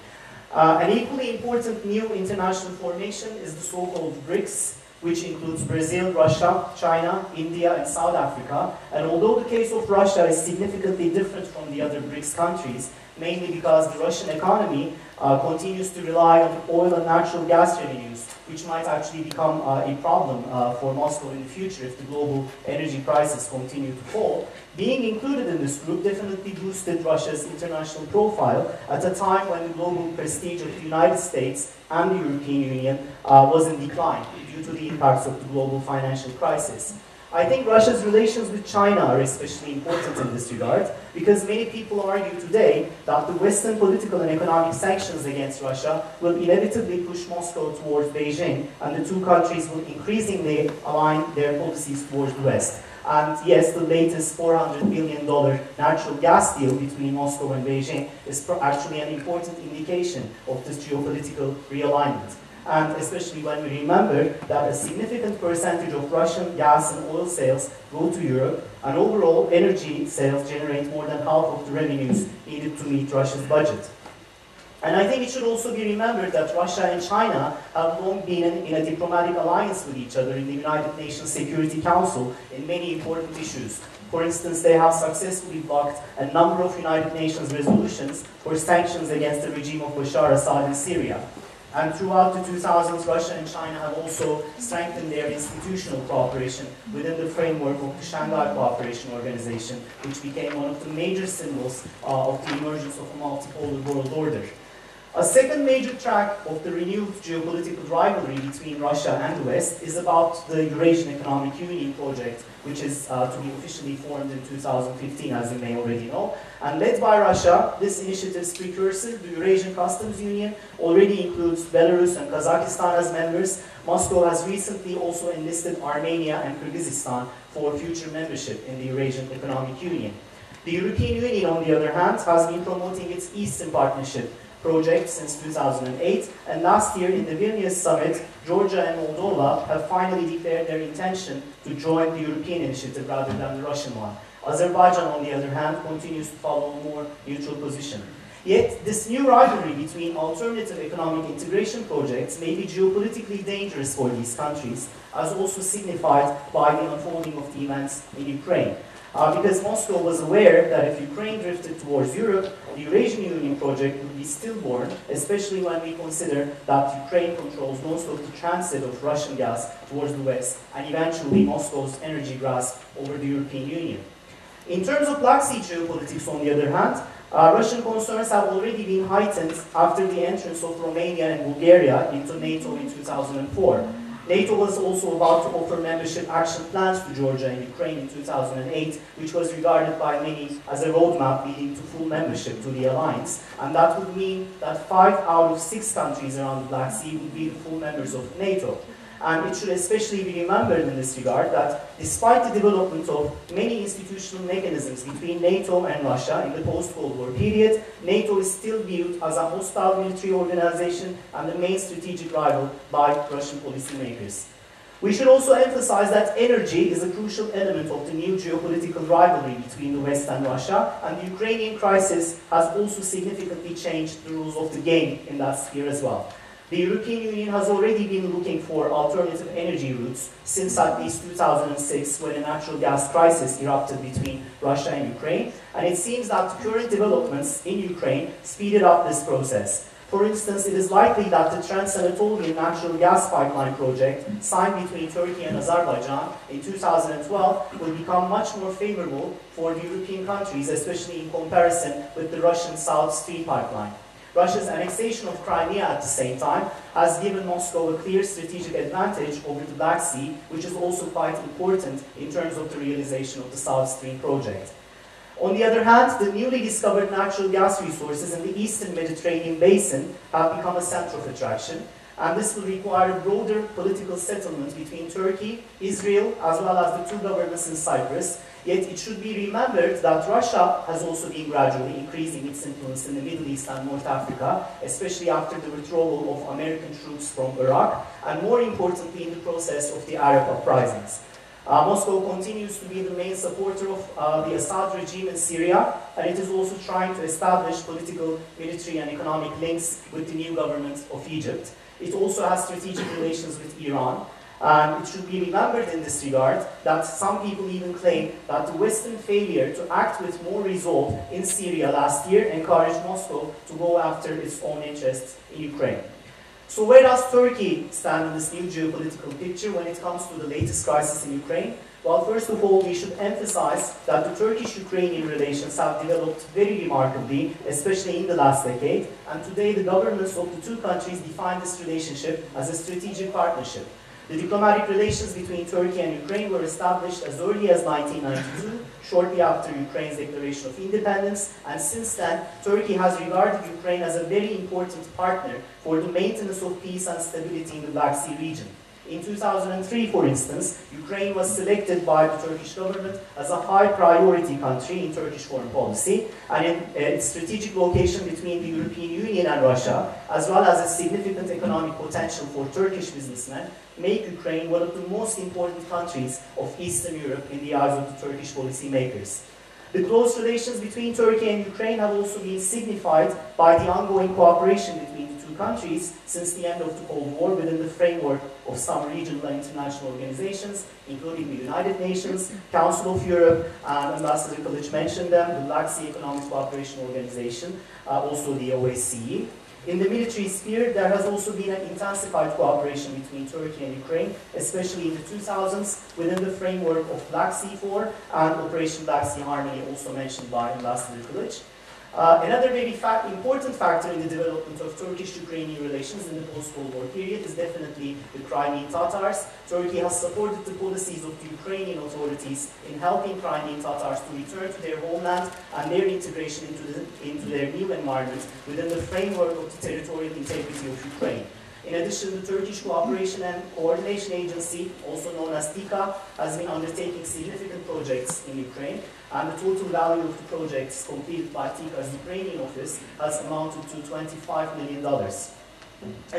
An equally important new international formation is the so-called BRICS, which includes Brazil, Russia, China, India, and South Africa. And although the case of Russia is significantly different from the other BRICS countries, mainly because the Russian economy continues to rely on oil and natural gas revenues, which might actually become a problem for Moscow in the future if the global energy prices continue to fall. Being included in this group definitely boosted Russia's international profile at a time when the global prestige of the United States and the European Union was in decline due to the impacts of the global financial crisis. I think Russia's relations with China are especially important in this regard, because many people argue today that the Western political and economic sanctions against Russia will inevitably push Moscow towards Beijing, and the two countries will increasingly align their policies towards the West. And yes, the latest $400 billion natural gas deal between Moscow and Beijing is actually an important indication of this geopolitical realignment. And especially when we remember that a significant percentage of Russian gas and oil sales go to Europe, and overall energy sales generate more than half of the revenues needed to meet Russia's budget. And I think it should also be remembered that Russia and China have long been in a diplomatic alliance with each other in the United Nations Security Council in many important issues. For instance, they have successfully blocked a number of United Nations resolutions for sanctions against the regime of Bashar Assad in Syria. And throughout the 2000s, Russia and China have also strengthened their institutional cooperation within the framework of the Shanghai Cooperation Organization, which became one of the major symbols of the emergence of a multipolar world order. A second major track of the renewed geopolitical rivalry between Russia and the West is about the Eurasian Economic Union project, which is to be officially formed in 2015, as you may already know. And led by Russia, this initiative's precursor, the Eurasian Customs Union, already includes Belarus and Kazakhstan as members. Moscow has recently also enlisted Armenia and Kyrgyzstan for future membership in the Eurasian Economic Union. The European Union, on the other hand, has been promoting its Eastern Partnership project since 2008, and last year in the Vilnius summit, Georgia and Moldova have finally declared their intention to join the European initiative rather than the Russian one. Azerbaijan, on the other hand, continues to follow a more neutral position. Yet, this new rivalry between alternative economic integration projects may be geopolitically dangerous for these countries, as also signified by the unfolding of the events in Ukraine. Because Moscow was aware that if Ukraine drifted towards Europe, the Eurasian Union project would be stillborn, especially when we consider that Ukraine controls most of the transit of Russian gas towards the west, and eventually Moscow's energy grasp over the European Union. In terms of Black Sea geopolitics, on the other hand, Russian concerns have already been heightened after the entrance of Romania and Bulgaria into NATO in 2004. NATO was also about to offer membership action plans to Georgia and Ukraine in 2008, which was regarded by many as a roadmap leading to full membership to the alliance. And that would mean that 5 out of 6 countries around the Black Sea would be the full members of NATO. And it should especially be remembered in this regard that despite the development of many institutional mechanisms between NATO and Russia in the post-Cold War period, NATO is still viewed as a hostile military organization and the main strategic rival by Russian policymakers. We should also emphasize that energy is a crucial element of the new geopolitical rivalry between the West and Russia, and the Ukrainian crisis has also significantly changed the rules of the game in that sphere as well. The European Union has already been looking for alternative energy routes since at least 2006, when a natural gas crisis erupted between Russia and Ukraine, and it seems that the current developments in Ukraine speeded up this process. For instance, it is likely that the Trans-Anatolian natural gas pipeline project signed between Turkey and Azerbaijan in 2012 will become much more favorable for the European countries, especially in comparison with the Russian South Stream pipeline. Russia's annexation of Crimea at the same time has given Moscow a clear strategic advantage over the Black Sea, which is also quite important in terms of the realization of the South Stream project. On the other hand, the newly discovered natural gas resources in the eastern Mediterranean basin have become a center of attraction, and this will require a broader political settlement between Turkey, Israel, as well as the 2 governments in Cyprus. Yet it should be remembered that Russia has also been gradually increasing its influence in the Middle East and North Africa, especially after the withdrawal of American troops from Iraq, and more importantly in the process of the Arab uprisings. Moscow continues to be the main supporter of the Assad regime in Syria, and it is also trying to establish political, military and economic links with the new government of Egypt. It also has strategic relations with Iran. And it should be remembered in this regard that some people even claim that the Western failure to act with more resolve in Syria last year encouraged Moscow to go after its own interests in Ukraine. So where does Turkey stand in this new geopolitical picture when it comes to the latest crisis in Ukraine? Well, first of all, we should emphasize that the Turkish-Ukrainian relations have developed very remarkably, especially in the last decade, and today the governments of the 2 countries define this relationship as a strategic partnership. The diplomatic relations between Turkey and Ukraine were established as early as 1992, shortly after Ukraine's declaration of independence, and since then, Turkey has regarded Ukraine as a very important partner for the maintenance of peace and stability in the Black Sea region. In 2003, for instance, Ukraine was selected by the Turkish government as a high priority country in Turkish foreign policy, and in its strategic location between the European Union and Russia, as well as its significant economic potential for Turkish businessmen, make Ukraine one of the most important countries of Eastern Europe in the eyes of the Turkish policymakers. The close relations between Turkey and Ukraine have also been signified by the ongoing cooperation between the 2 countries since the end of the Cold War within the framework of some regional and international organizations, including the United Nations, Council of Europe, and Ambassador Kılıç mentioned them, the Black Sea Economic Cooperation Organization, also the OSCE. In the military sphere, there has also been an intensified cooperation between Turkey and Ukraine, especially in the 2000s, within the framework of Black Sea 4 and Operation Black Sea Harmony, also mentioned by Ambassador Kılıç. Another very important factor in the development of Turkish-Ukrainian relations in the post-Cold War period is definitely the Crimean Tatars. Turkey has supported the policies of the Ukrainian authorities in helping Crimean Tatars to return to their homeland and their integration into their new environment within the framework of the territorial integrity of Ukraine. In addition, the Turkish Cooperation and Coordination Agency, also known as TICA, has been undertaking significant projects in Ukraine, and the total value of the projects completed by TICA's Ukrainian office has amounted to $25 million.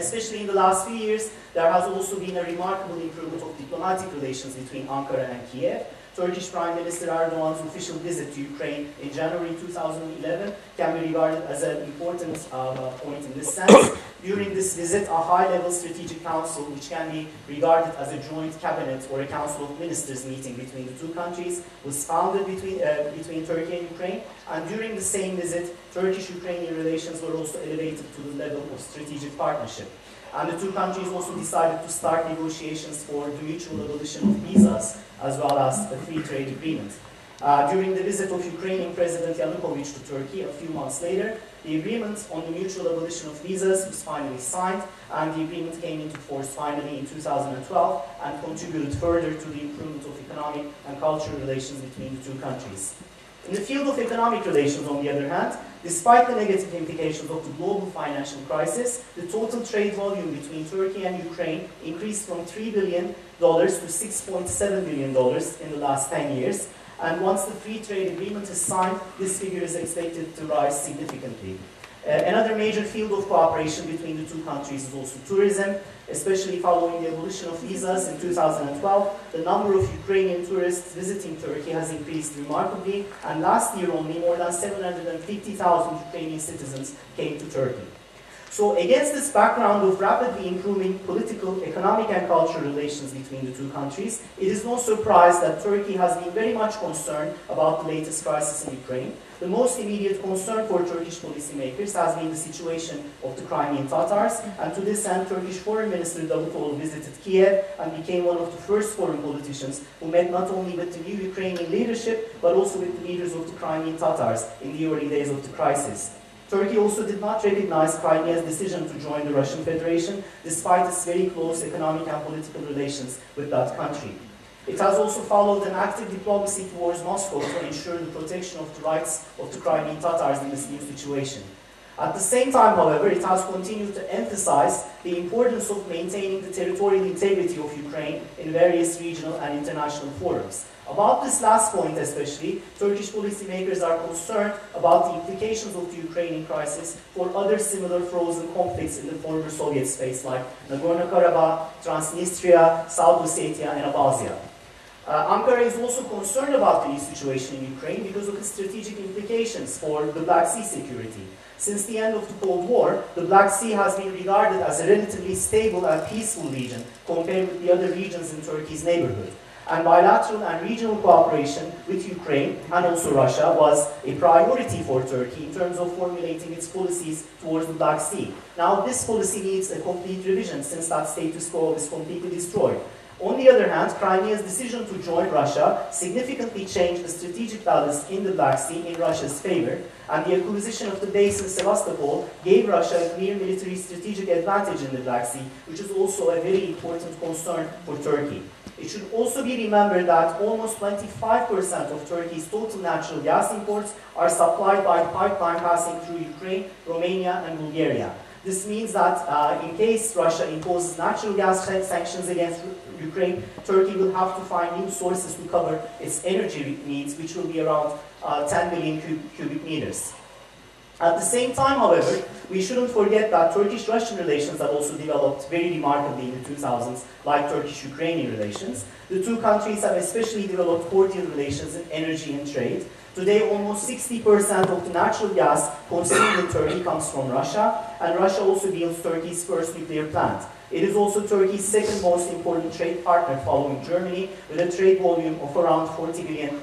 Especially in the last few years, there has also been a remarkable improvement of diplomatic relations between Ankara and Kiev, Turkish Prime Minister Erdogan's official visit to Ukraine in January 2011 can be regarded as an important point in this sense. During this visit, a high-level strategic council, which can be regarded as a joint cabinet or a council of ministers meeting between the two countries, was founded between Turkey and Ukraine. And during the same visit, Turkish-Ukrainian relations were also elevated to the level of strategic partnership. And the two countries also decided to start negotiations for the mutual abolition of visas, as well as a free trade agreement. During the visit of Ukrainian President Yanukovych to Turkey a few months later, the agreement on the mutual abolition of visas was finally signed, and the agreement came into force finally in 2012 and contributed further to the improvement of economic and cultural relations between the two countries. In the field of economic relations, on the other hand, despite the negative implications of the global financial crisis, the total trade volume between Turkey and Ukraine increased from $3 billion to $6.7 billion in the last 10 years. And once the free trade agreement is signed, this figure is expected to rise significantly. Another major field of cooperation between the two countries is also tourism, especially following the abolition of visas in 2012. The number of Ukrainian tourists visiting Turkey has increased remarkably, and last year only more than 750,000 Ukrainian citizens came to Turkey. So against this background of rapidly improving political, economic and cultural relations between the two countries, it is no surprise that Turkey has been very much concerned about the latest crisis in Ukraine. The most immediate concern for Turkish policymakers has been the situation of the Crimean Tatars, and to this end, Turkish Foreign Minister Davutoglu visited Kiev and became one of the first foreign politicians who met not only with the new Ukrainian leadership, but also with the leaders of the Crimean Tatars in the early days of the crisis. Turkey also did not recognize Crimea's decision to join the Russian Federation, despite its very close economic and political relations with that country. It has also followed an active diplomacy towards Moscow to ensure the protection of the rights of the Crimean Tatars in this new situation. At the same time, however, it has continued to emphasize the importance of maintaining the territorial integrity of Ukraine in various regional and international forums. About this last point especially, Turkish policymakers are concerned about the implications of the Ukrainian crisis for other similar frozen conflicts in the former Soviet space like Nagorno-Karabakh, Transnistria, South Ossetia and Abkhazia. Ankara is also concerned about the situation in Ukraine because of its strategic implications for the Black Sea security. Since the end of the Cold War, the Black Sea has been regarded as a relatively stable and peaceful region compared with the other regions in Turkey's neighborhood. And bilateral and regional cooperation with Ukraine and also Russia was a priority for Turkey in terms of formulating its policies towards the Black Sea. Now, this policy needs a complete revision since that status quo is completely destroyed. On the other hand, Crimea's decision to join Russia significantly changed the strategic balance in the Black Sea in Russia's favor, and the acquisition of the base in Sevastopol gave Russia a clear military strategic advantage in the Black Sea, which is also a very important concern for Turkey. It should also be remembered that almost 25% of Turkey's total natural gas imports are supplied by pipeline passing through Ukraine, Romania, and Bulgaria. This means that in case Russia imposes natural gas sanctions against Ukraine, Turkey will have to find new sources to cover its energy needs, which will be around 10 million cubic meters. At the same time, however, we shouldn't forget that Turkish-Russian relations have also developed very remarkably in the 2000s, like Turkish-Ukrainian relations. The two countries have especially developed cordial relations in energy and trade. Today, almost 60% of the natural gas consumed in Turkey comes from Russia, and Russia also builds Turkey's first nuclear plant. It is also Turkey's second most important trade partner following Germany, with a trade volume of around $40 billion.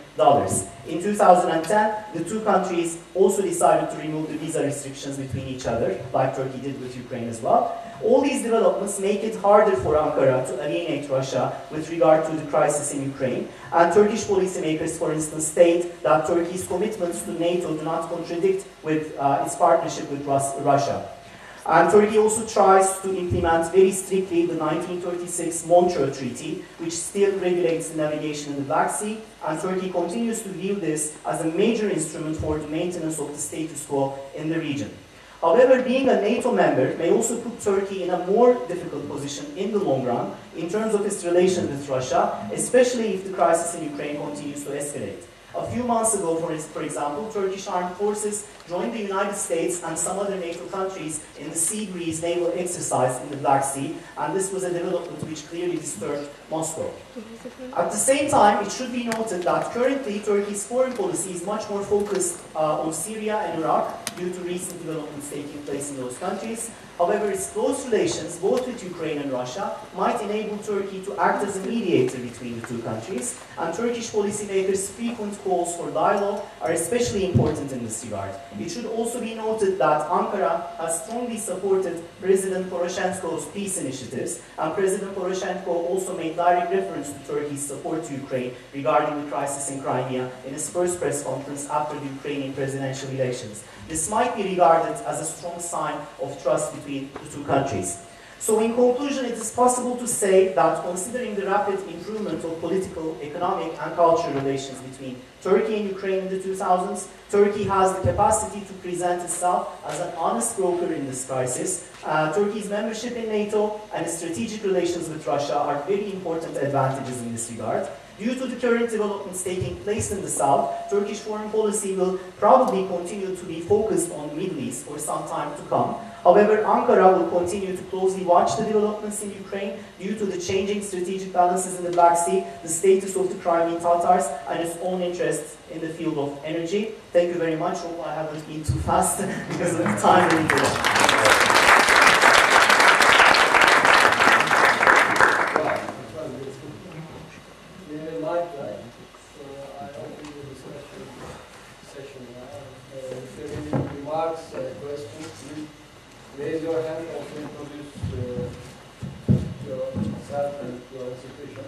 In 2010, the two countries also decided to remove the visa restrictions between each other, like Turkey did with Ukraine as well. All these developments make it harder for Ankara to alienate Russia with regard to the crisis in Ukraine. And Turkish policymakers, for instance, state that Turkey's commitments to NATO do not contradict with its partnership with Russia. And Turkey also tries to implement very strictly the 1936 Montreux Treaty, which still regulates the navigation in the Black Sea, and Turkey continues to view this as a major instrument for the maintenance of the status quo in the region. However, being a NATO member may also put Turkey in a more difficult position in the long run in terms of its relations with Russia, especially if the crisis in Ukraine continues to escalate. A few months ago, for example, Turkish armed forces joined the United States and some other NATO countries in the Sea Breeze naval exercise in the Black Sea, and this was a development which clearly disturbed Moscow. At the same time, it should be noted that currently Turkey's foreign policy is much more focused on Syria and Iraq due to recent developments taking place in those countries. However, its close relations, both with Ukraine and Russia, might enable Turkey to act as a mediator between the two countries, and Turkish policymakers' frequent calls for dialogue are especially important in this regard. It should also be noted that Ankara has strongly supported President Poroshenko's peace initiatives, and President Poroshenko also made direct reference to Turkey's support to Ukraine regarding the crisis in Crimea in his first press conference after the Ukrainian presidential elections. This might be regarded as a strong sign of trust between the two countries. So in conclusion, it is possible to say that considering the rapid improvement of political, economic and cultural relations between Turkey and Ukraine in the 2000s, Turkey has the capacity to present itself as an honest broker in this crisis. Turkey's membership in NATO and its strategic relations with Russia are very important advantages in this regard. Due to the current developments taking place in the South, Turkish foreign policy will probably continue to be focused on the Middle East for some time to come. However, Ankara will continue to closely watch the developments in Ukraine due to the changing strategic balances in the Black Sea, the status of the Crimean Tatars, and its own interests in the field of energy. Thank you very much. Hope I haven't been too fast because of the time limit. Raise your hand, also introduce yourself and your institution.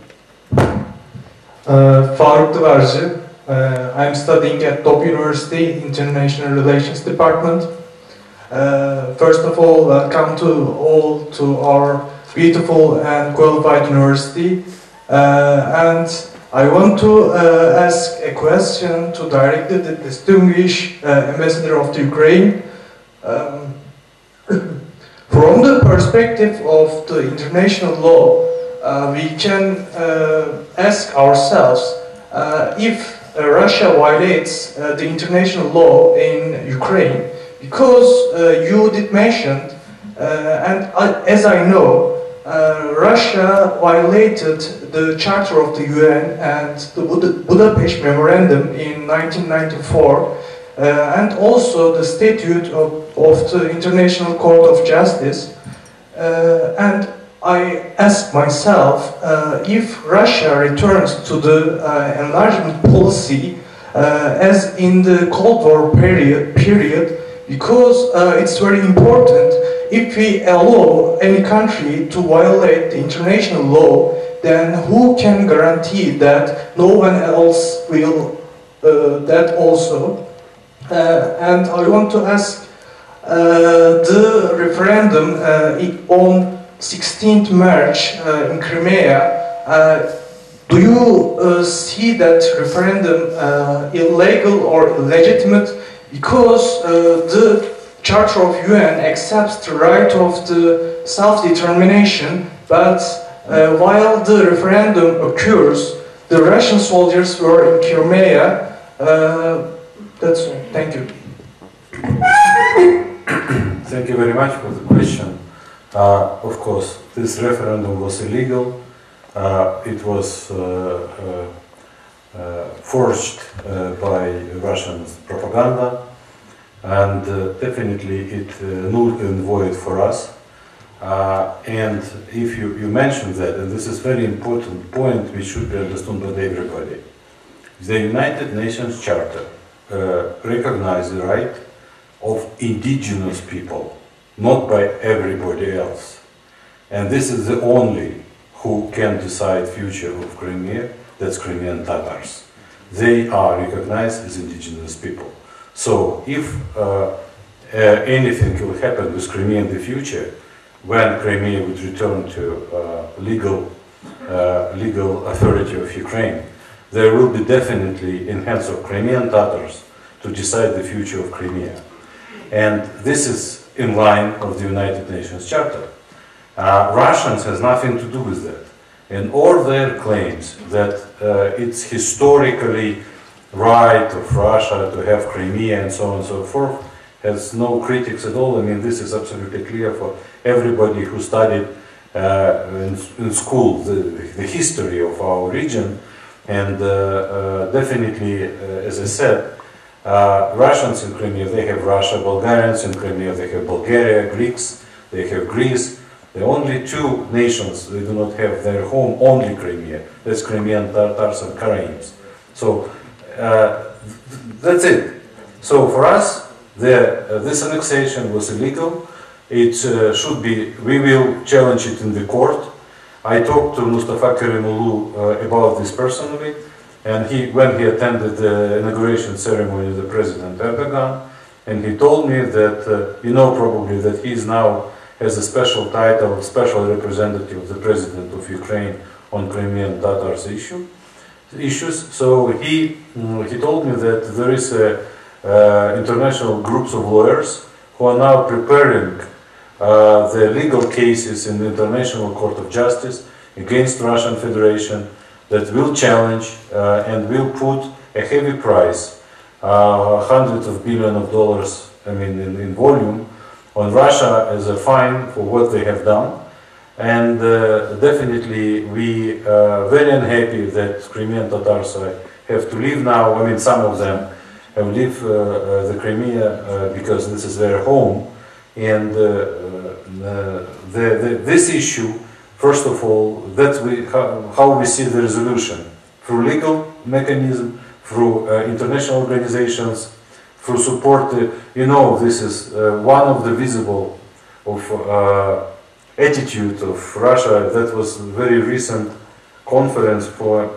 Faruk Dıvarcı. I'm studying at Top University International Relations Department. First of all, welcome to our beautiful and qualified university. And I want to ask a question to directly the distinguished ambassador of the Ukraine. From the perspective of the international law, we can ask ourselves if Russia violates the international law in Ukraine, because you did mention, and as I know, Russia violated the Charter of the UN and the Budapest Memorandum in 1994. And also the statute of the International Court of Justice. And I ask myself if Russia returns to the enlargement policy as in the Cold War period, because it's very important. If we allow any country to violate the international law, then who can guarantee that no one else will that also? And I want to ask the referendum on 16th March in Crimea, do you see that referendum illegal or illegitimate? Because the Charter of UN accepts the right of the self-determination, but while the referendum occurs, the Russian soldiers were in Crimea. That's all. Thank you. Thank you very much for the question. Of course, this referendum was illegal. It was forged by Russian propaganda, and definitely it null and void for us. And if you mentioned that, and this is a very important point which should be understood by everybody, the United Nations Charter recognize the right of indigenous people, not by everybody else. And this is the only who can decide future of Crimea, that's Crimean Tatars. They are recognized as indigenous people. So if anything will happen with Crimea in the future, when Crimea would return to legal authority of Ukraine, there will be definitely in hands of Crimean Tatars to decide the future of Crimea. And this is in line of the United Nations Charter. Russians has nothing to do with that. And all their claims that it's historically right of Russia to have Crimea and so on and so forth has no critics at all. I mean, this is absolutely clear for everybody who studied in school the history of our region. And definitely, as I said, Russians in Crimea, they have Russia, Bulgarians in Crimea, they have Bulgaria, Greeks, they have Greece. The only two nations they do not have their home, only Crimea. That's Crimean Tatars and Karayims. So that's it. So for us, this annexation was illegal. It should be, we will challenge it in the court. I talked to Mustafa Kerimoglu about this personally, and when he attended the inauguration ceremony of the President Erdogan, and he told me that, you know probably that he is now has a special title, special representative of the President of Ukraine on Crimean Tatars issues. So he told me that there is international groups of lawyers who are now preparing the legal cases in the International Court of Justice against Russian Federation that will challenge and will put a heavy price, hundreds of billions of dollars, I mean in volume, on Russia as a fine for what they have done. And definitely we are very unhappy that Crimean Tatars have to leave now. I mean, some of them have left the Crimea because this is their home. And this issue, first of all, that's how we see the resolution, through legal mechanism, through international organizations, through support. You know, this is one of the visible of attitude of Russia. That was a very recent conference for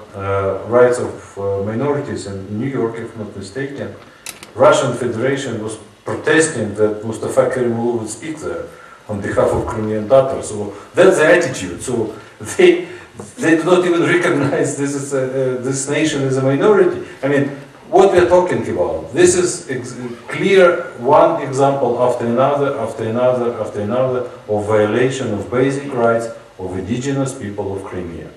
rights of minorities in New York, if not mistaken. Russian Federation was protesting that Mustafa Kerimoglu would speak there on behalf of Crimean Tatars. So that's the attitude. So they do not even recognize this nation as a minority. I mean, what we are talking about, this is clear one example after another, after another, after another of violation of basic rights of indigenous people of Crimea.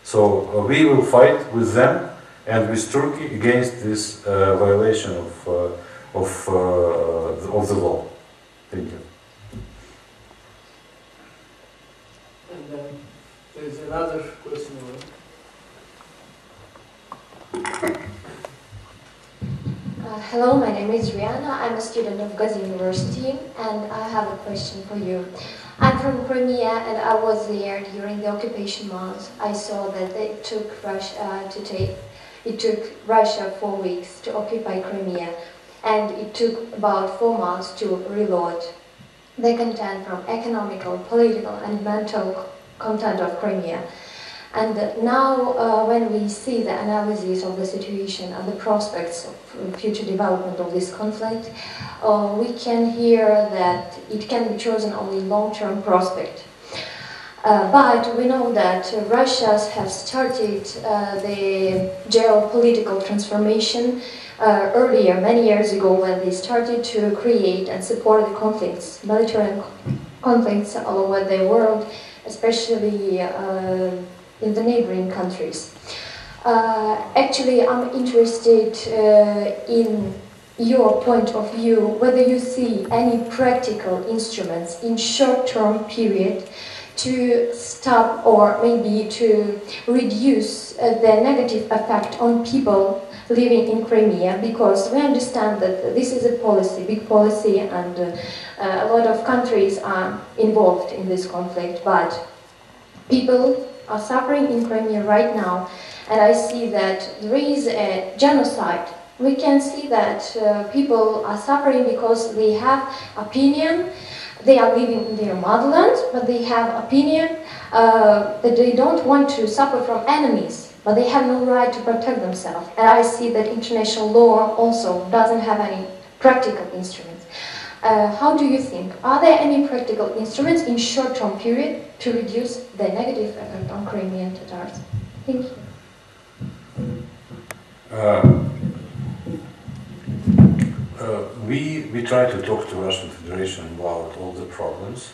So we will fight with them and with Turkey against this violation of the law. Thank you. And there is another question. Hello, my name is Rihanna. I'm a student of Gazi University, and I have a question for you. I'm from Crimea, and I was there during the occupation months. I saw that it took Russia 4 weeks to occupy Crimea, and it took about 4 months to reload the content from economical, political, and mental content of Crimea. And now, when we see the analysis of the situation and the prospects of future development of this conflict, we can hear that it can be chosen only long-term prospect. But we know that Russia has started the geopolitical transformation earlier, many years ago, when they started to create and support the conflicts, military conflicts all over the world, especially in the neighboring countries. Actually, I'm interested in your point of view, whether you see any practical instruments in short-term period to stop or maybe to reduce the negative effect on people living in Crimea, because we understand that this is a policy, big policy, and a lot of countries are involved in this conflict, but people are suffering in Crimea right now, and I see that there is a genocide. We can see that people are suffering because they have opinion. They are living in their motherland, but they have opinion that they don't want to suffer from enemies, but they have no right to protect themselves. And I see that international law also doesn't have any practical instruments. How do you think? Are there any practical instruments in short-term period to reduce the negative effect on Crimean Tatars? Thank you. We try to talk to Russian Federation about all the problems.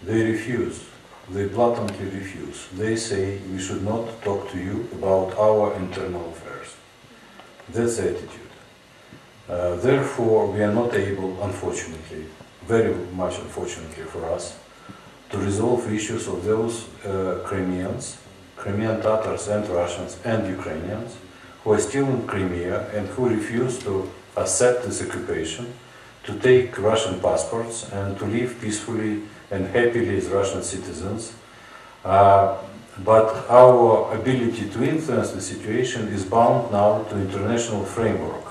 They refuse. They blatantly refuse. They say we should not talk to you about our internal affairs. That's the attitude. Therefore, we are not able, unfortunately, very much unfortunately for us, to resolve issues of those Crimeans, Crimean Tatars and Russians and Ukrainians who are still in Crimea and who refuse to accept this occupation, to take Russian passports and to live peacefully and happily as Russian citizens. But our ability to influence the situation is bound now to international framework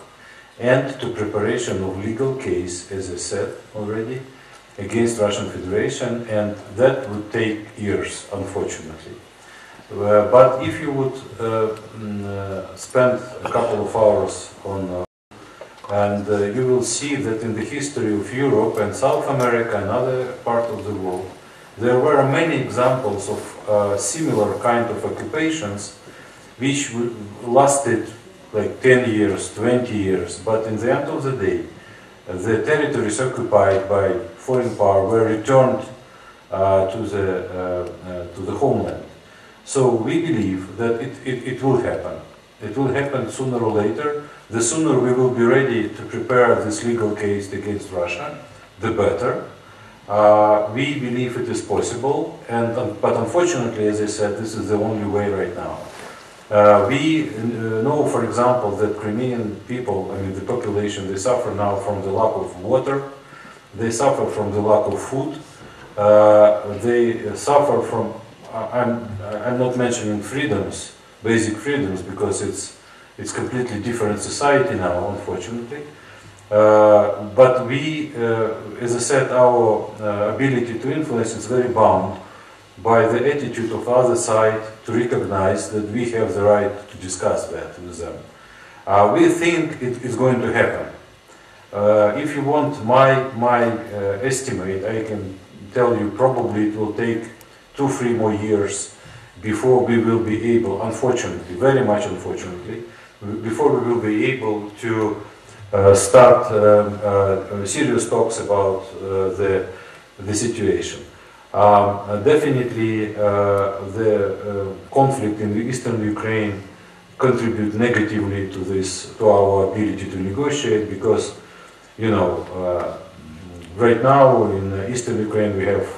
and to preparation of legal case, as I said already, against Russian Federation, and that would take years, unfortunately. But if you would spend a couple of hours on and you will see that in the history of Europe and South America and other parts of the world, there were many examples of similar kind of occupations which lasted like 10 years, 20 years, but in the end of the day, the territories occupied by foreign power were returned to the homeland. So we believe that it will happen. It will happen sooner or later. The sooner we will be ready to prepare this legal case against Russia, the better. We believe it is possible, but unfortunately, as I said, this is the only way right now. We know, for example, that Crimean people, I mean the population, they suffer now from the lack of water, they suffer from the lack of food, they suffer from, I'm not mentioning freedoms, basic freedoms, because it's completely different society now, unfortunately. But we, as I said, our ability to influence is very bound by the attitude of the other side to recognize that we have the right to discuss that with them. We think it is going to happen. If you want my estimate, I can tell you probably it will take 2-3 more years before we will be able, unfortunately, very much unfortunately, before we will be able to start serious talks about the situation. Definitely the conflict in the eastern Ukraine contribute negatively to this, to our ability to negotiate, because, you know, right now in eastern Ukraine we have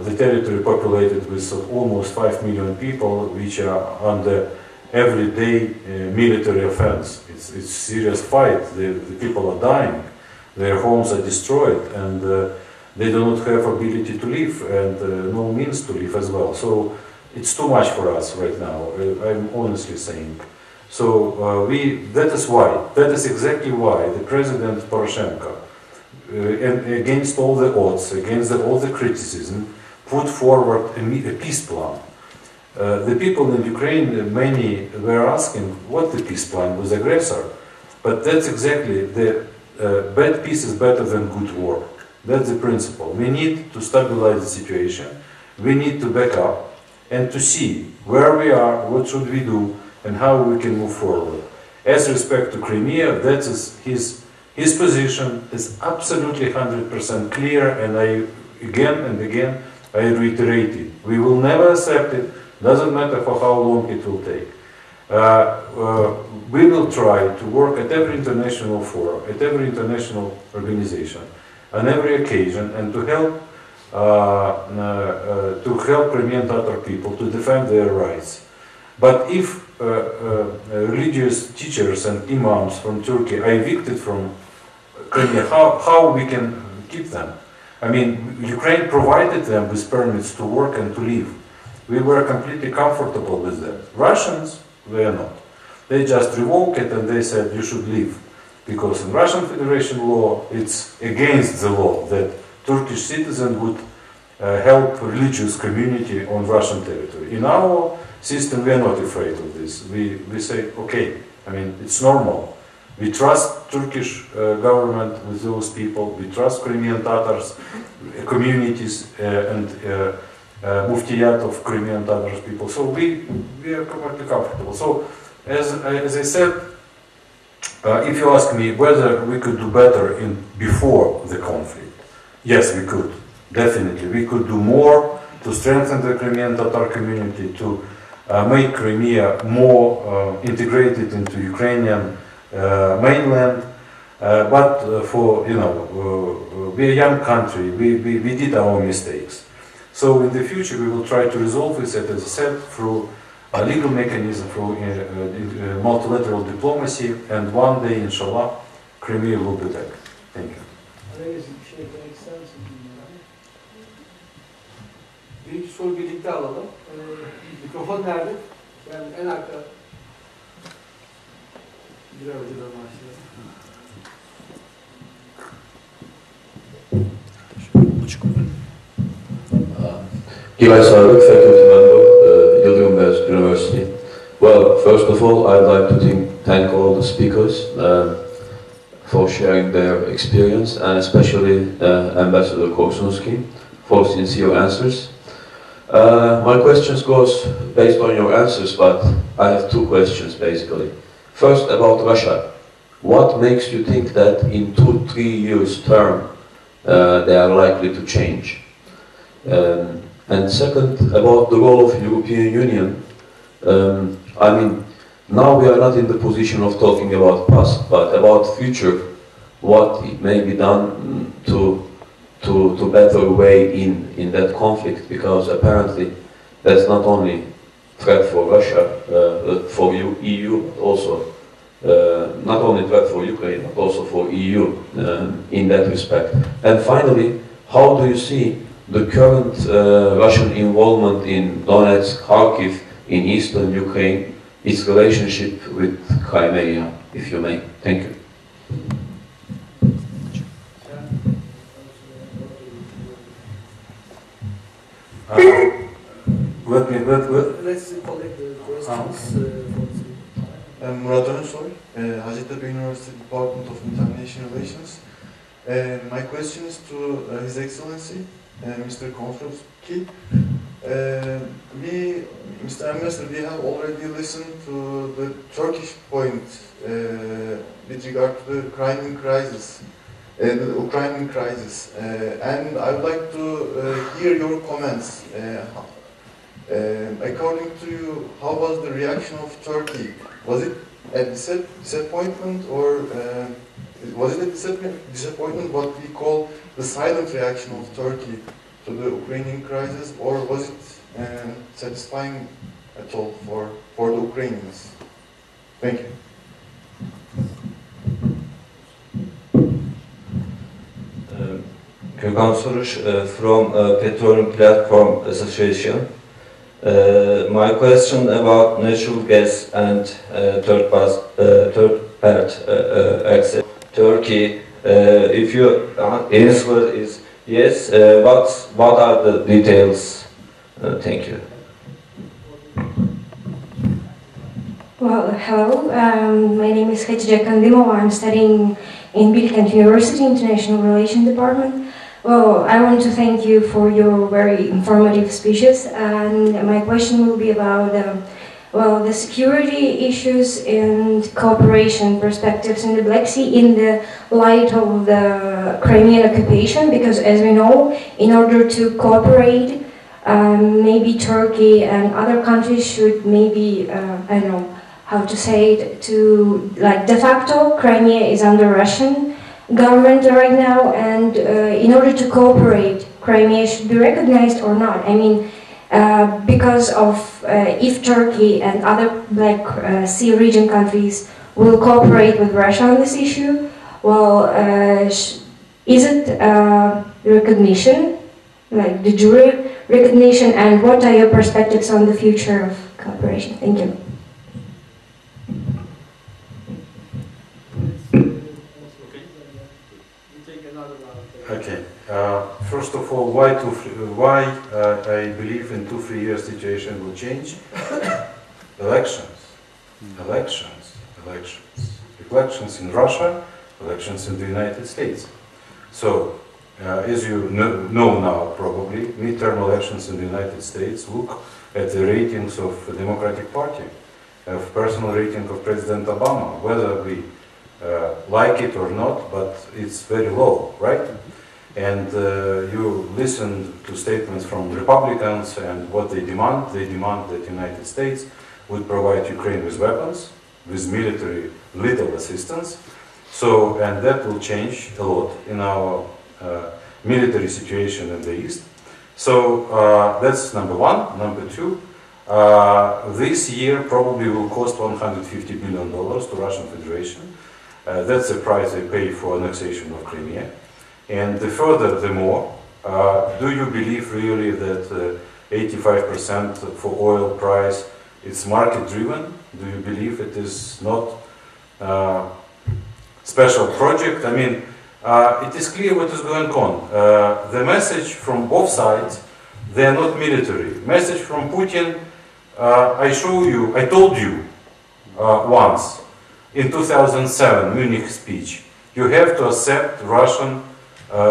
the territory populated with almost 5 million people, which are under everyday military offense. It's a serious fight. The people are dying, their homes are destroyed, and they do not have ability to live and no means to live as well. So it's too much for us right now, I'm honestly saying. So that is exactly why the President Poroshenko, against all the odds, against all the criticism, put forward a peace plan. The people in Ukraine, many were asking what the peace plan with aggressor, but that's exactly the bad peace is better than good war. That's the principle. We need to stabilize the situation, we need to back up and to see where we are, what should we do, and how we can move forward. As respect to Crimea, that is his position is absolutely 100% clear, and I again and again I reiterate it. We will never accept it. Doesn't matter for how long it will take. We will try to work at every international forum, at every international organization, on every occasion, and to help Crimean Tatar people to defend their rights. But if religious teachers and imams from Turkey are evicted from Crimea, how we can keep them? I mean, Ukraine provided them with permits to work and to live. We were completely comfortable with that. Russians were not. They just revoked it and they said you should leave. Because in Russian Federation law, it's against the law that Turkish citizen would help religious community on Russian territory. In our system, we are not afraid of this. We say, okay, I mean, it's normal. We trust Turkish government with those people. We trust Crimean Tatars, communities, and Muftiyat of Crimean Tatars people. So we are completely comfortable. So as I said, if you ask me whether we could do better before the conflict, yes, we could. Definitely, we could do more to strengthen the Crimean Tatar community, to make Crimea more integrated into Ukrainian mainland. But for, you know, we're a young country, we did our mistakes. So in the future we will try to resolve this, as I said, through a legal mechanism, through multilateral diplomacy, and one day, inshallah, Crimea will be back. Thank you. Bir iki soru birlikte alalım. Mikrofon nerede? Yani en arka. Bir önceden başlayalım. Gilay Sarık, faculty member, Yıldırım University. Well, first of all, I'd like to thank all the speakers for sharing their experience, and especially Ambassador Korsunsky for sincere answers. My questions goes based on your answers, but I have two questions basically. First, about Russia. What makes you think that in 2-3 years term they are likely to change? And second, about the role of European Union. I mean, now we are not in the position of talking about past, but about future. What it may be done to better way in that conflict, because apparently that's not only threat for Russia, for EU, but also not only threat for Ukraine, but also for EU in that respect. And finally, how do you see the current Russian involvement in Donetsk, Kharkiv, in eastern Ukraine, its relationship with Crimea, if you may? Thank you. Let's collect the questions. Murat Önsoy, Hacettepe University Department of International Relations. My question is to His Excellency, Mr. Korsunsky. Mr. Ambassador, we have already listened to the Turkish point with regard to the Crimean crisis, the Ukrainian crisis, and I would like to hear your comments. According to you, how was the reaction of Turkey? Was it a disappointment, or was it a disappointment what we call the silent reaction of Turkey to the Ukrainian crisis, or was it satisfying at all for the Ukrainians? Thank you. Gökhan Soruş from Petroleum Platform Association. My question about natural gas and third part access Turkey. If your answer is yes, what are the details? Thank you. Well, hello. My name is Hatice Kandimova. I'm studying in Bilkent University International Relations Department. Well, I want to thank you for your very informative speeches, and my question will be about the security issues and cooperation perspectives in the Black Sea in the light of the Crimean occupation, because as we know, in order to cooperate, maybe Turkey and other countries should maybe, I don't know how to say it, to like de facto, Crimea is under Russian government right now, and in order to cooperate, Crimea should be recognized or not. I mean, because of if Turkey and other Black Sea region countries will cooperate with Russia on this issue, well, is it recognition, like the jure recognition, and what are your perspectives on the future of cooperation? Thank you. Okay. First of all, why I believe in 2-3 years situation will change? Elections in Russia, elections in the United States. So, as you know now probably, midterm elections in the United States look at the ratings of the Democratic Party, of personal rating of President Obama, whether we like it or not, but it's very low, right? and you listen to statements from Republicans and what they demand. They demand that the United States would provide Ukraine with weapons, with military little assistance. So, and that will change a lot in our military situation in the East. So that's number one. Number two, this year probably will cost $150 billion to Russian Federation. That's the price they pay for annexation of Crimea. And the further, the more. Do you believe really that 85% for oil price is market driven? Do you believe it is not special project? I mean, it is clear what is going on. The message from both sides, they are not military. Message from Putin, I told you once in 2007 Munich speech, you have to accept Russian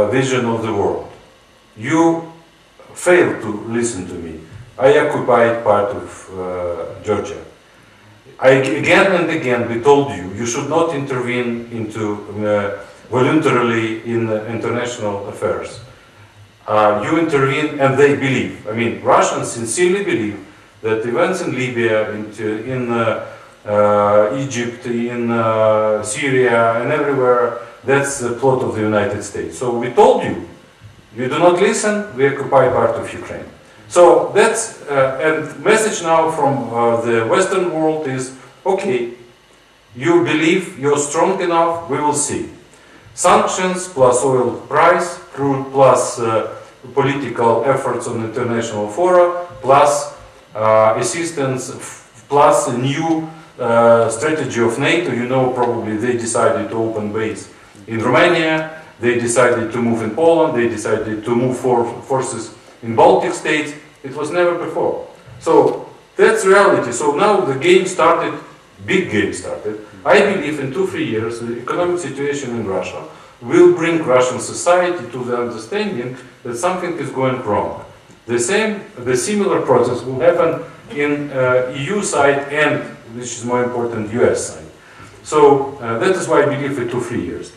vision of the world. You failed to listen to me. I occupied part of Georgia. Again and again we told you, you should not intervene into voluntarily in international affairs. You intervene and they believe. I mean, Russians sincerely believe that events in Libya, in Egypt, in Syria and everywhere, that's the plot of the United States. So we told you, you do not listen, we occupy part of Ukraine. So that's, and message now from the Western world is, okay, you believe you're strong enough, we will see. Sanctions plus oil price, crude plus political efforts on international fora, plus assistance, plus a new strategy of NATO. You know, probably they decided to open base in Romania, they decided to move in Poland, they decided to move forces in Baltic states. It was never before. So that's reality. So now the game started, big game started. I believe in 2-3 years the economic situation in Russia will bring Russian society to the understanding that something is going wrong. The similar process will happen in EU side and, which is more important, US side. So that is why I believe in 2-3 years.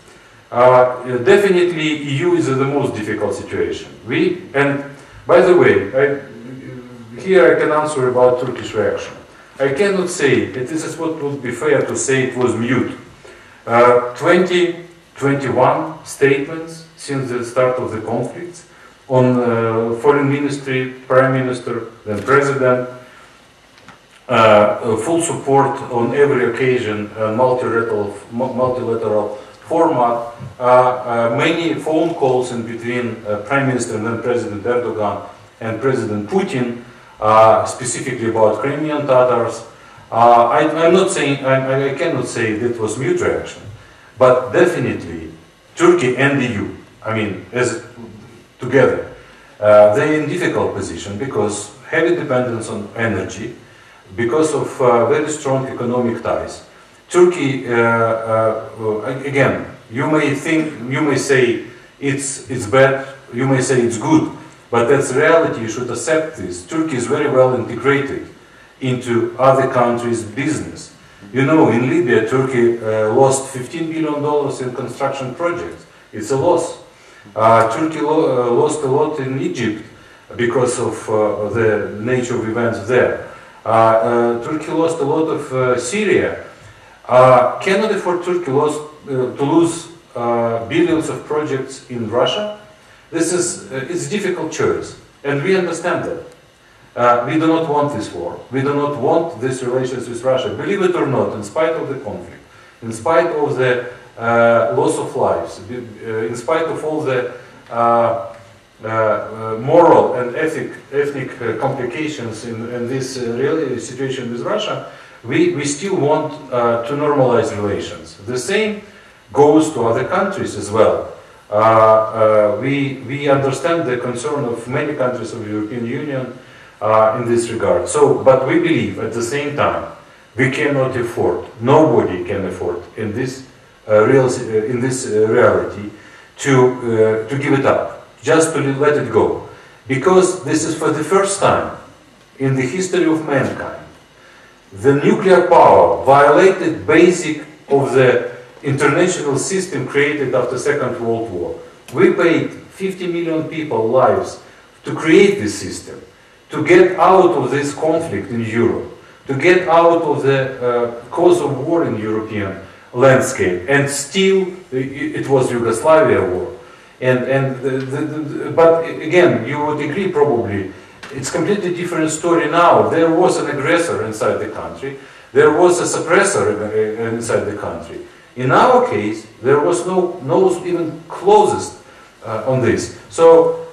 Definitely EU is in the most difficult situation. And by the way, here I can answer about Turkish reaction. I cannot say, this is what would be fair to say, it was mute. 21 statements since the start of the conflict on foreign ministry, prime minister, then president, full support on every occasion, multilateral format, many phone calls in between prime minister and then President Erdogan and President Putin, specifically about Crimean Tatars. I'm not saying, I cannot say that was mute reaction, but definitely Turkey and the EU, I mean, as together, they're in difficult position because heavy dependence on energy, because of very strong economic ties. Turkey, again, you may say it's bad, you may say it's good, but that's reality, you should accept this. Turkey is very well integrated into other countries' business. You know, in Libya, Turkey lost $15 billion in construction projects. It's a loss. Turkey lost a lot in Egypt because of the nature of events there. Turkey lost a lot of Syria. Cannot afford Turkey to lose billions of projects in Russia. This is it's a difficult choice, and we understand that. We do not want this war. We do not want these relations with Russia. Believe it or not, in spite of the conflict, in spite of the loss of lives, in spite of all the moral and ethnic complications in this situation with Russia, we still want to normalize relations. The same goes to other countries as well. We understand the concern of many countries of the European Union in this regard. So, but we believe at the same time we cannot afford, nobody can afford in this reality to give it up, just to let it go, because this is for the first time in the history of mankind. The nuclear power violated basic of the international system created after Second World War. We paid 50 million people lives to create this system, to get out of this conflict in Europe, to get out of the cause of war in European landscape, and still it was Yugoslavia war. But again, you would agree probably, it's completely different story now. There was an aggressor inside the country, there was a suppressor inside the country. In our case, there was no even closest on this. So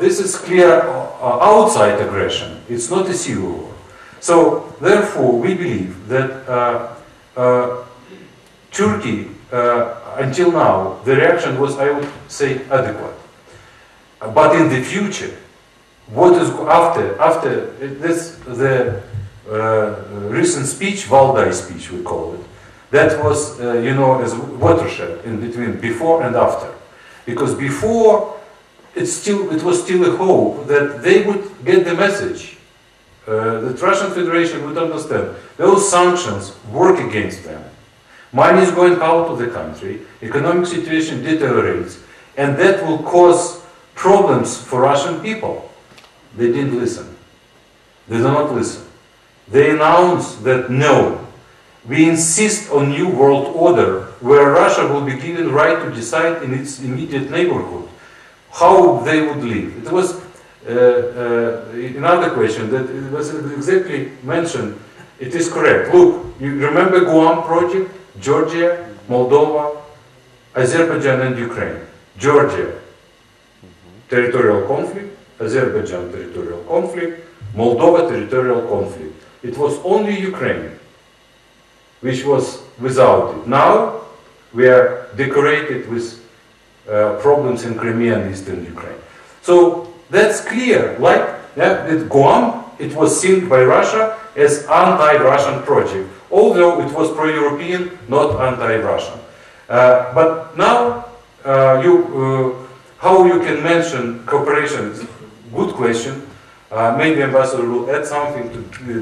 this is clear outside aggression. It's not a civil war. So therefore, we believe that Turkey, until now, the reaction was, I would say, adequate. But in the future, what is after this, the recent speech, Valdai speech, we call it, that was, you know, as watershed in between before and after, because before it was still a hope that they would get the message. The Russian Federation would understand those sanctions work against them. Money is going out of the country, economic situation deteriorates, and that will cause problems for Russian people. They didn't listen. They do not listen. They announced that no, we insist on new world order where Russia will be given right to decide in its immediate neighborhood how they would live. It was another question that it was exactly mentioned. It is correct. Look, you remember Guam project? Georgia, Moldova, Azerbaijan and Ukraine. Georgia, territorial conflict. Azerbaijan, territorial conflict. Moldova, territorial conflict. It was only Ukraine which was without it. Now we are decorated with problems in Crimea and eastern Ukraine. So that's clear. Like with Guam, it was seen by Russia as anti-Russian project, although it was pro-European, not anti-Russian. But now, how you can mention cooperation is a good question. Maybe Ambassador will add something to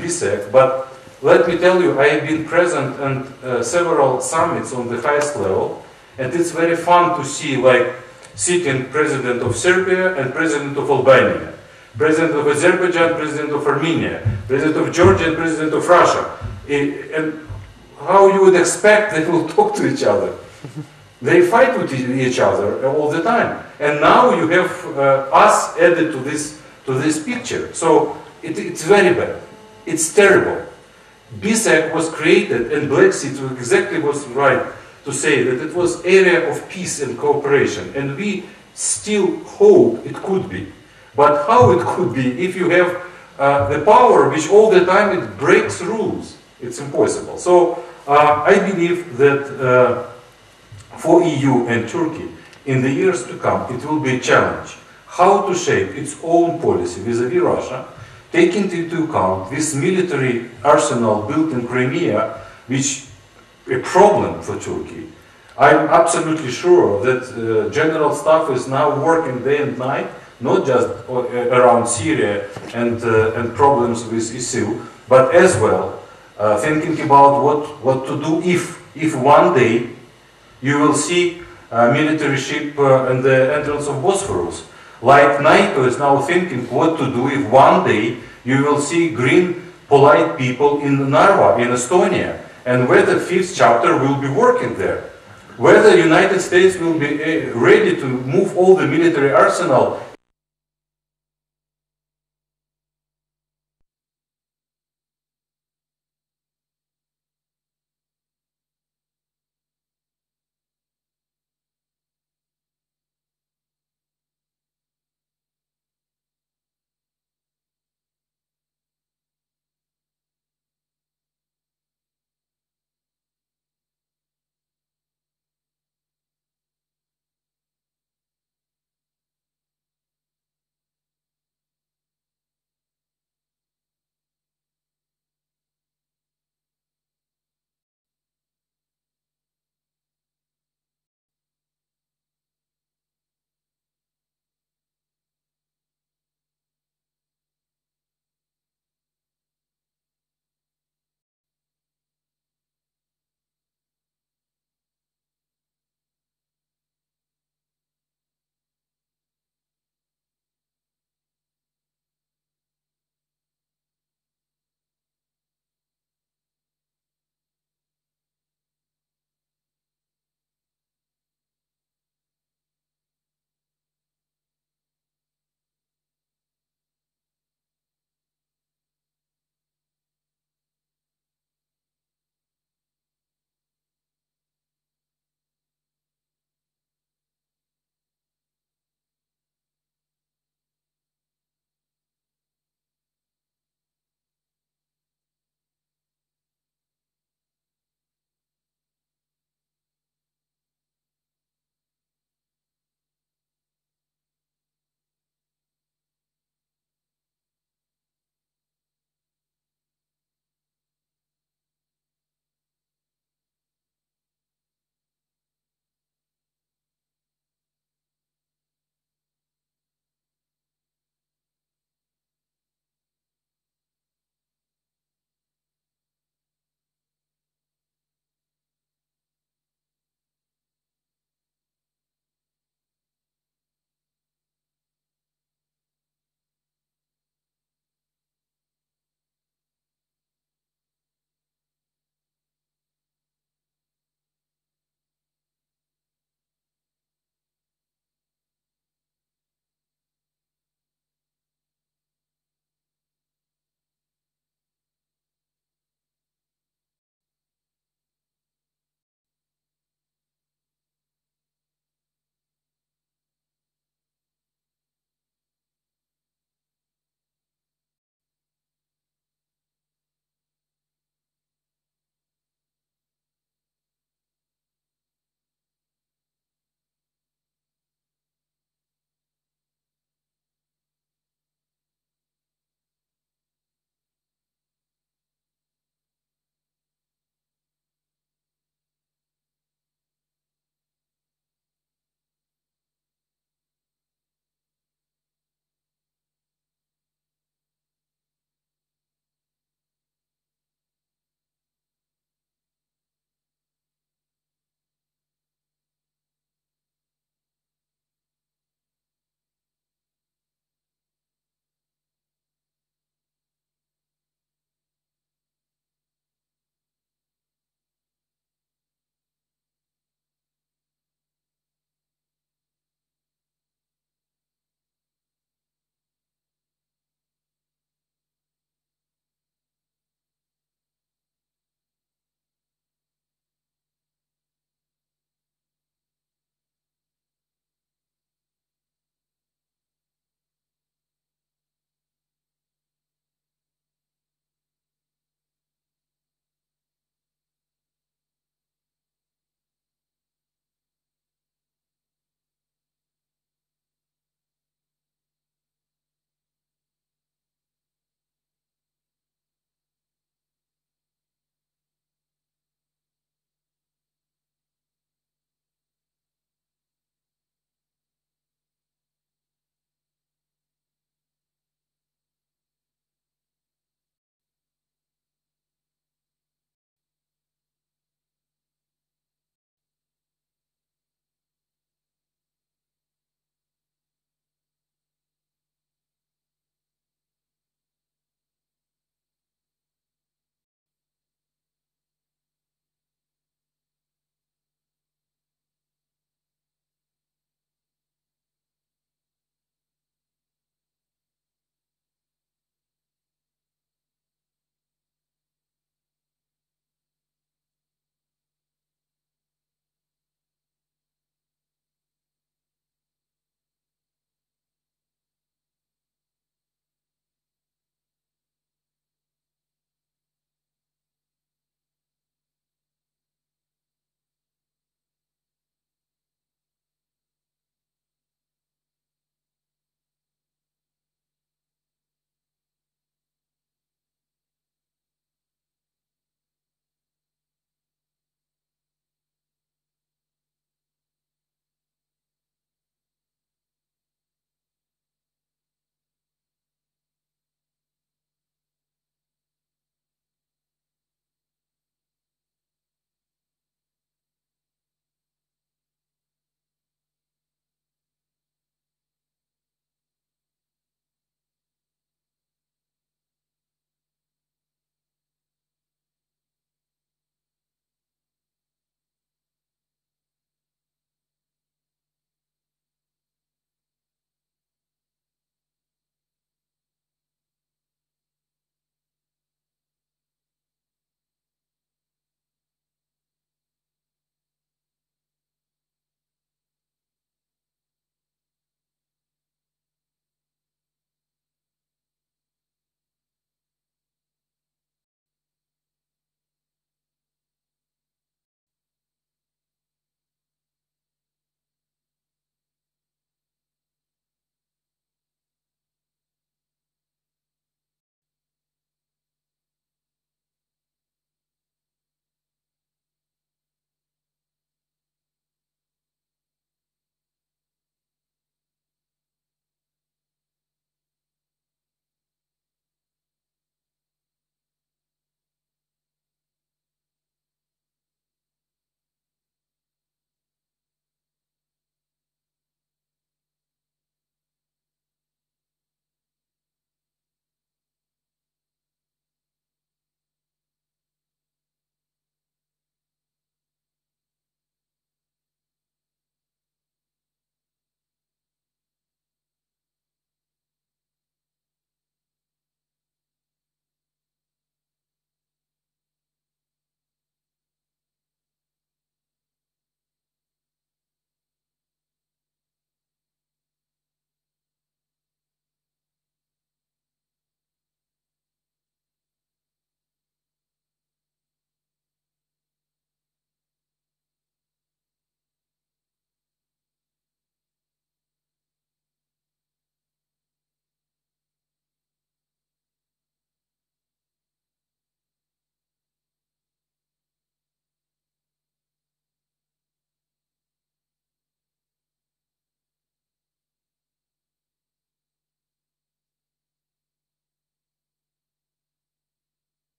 BSEC, but let me tell you, I have been present at several summits on the highest level, and it's very fun to see, like, sitting President of Serbia and President of Albania, President of Azerbaijan, President of Armenia, President of Georgia and President of Russia. And how you would expect they will talk to each other? They fight with each other all the time. And now you have us added to this picture. So it's very bad. It's terrible. BSEC was created, and Black Sea exactly was right to say that it was area of peace and cooperation, and we still hope it could be. But how it could be if you have the power which all the time it breaks rules? It's impossible. So I believe that for EU and Turkey, in the years to come, it will be a challenge how to shape its own policy vis-à-vis Russia, taking into account this military arsenal built in Crimea, which a problem for Turkey. I'm absolutely sure that General Staff is now working day and night, not just around Syria and problems with ISIL, but as well thinking about what to do if one day you will see a military ship in the entrance of Bosphorus. Like NATO is now thinking what to do if one day you will see green, polite people in Narva, in Estonia, and whether fifth chapter will be working there. Whether the United States will be ready to move all the military arsenal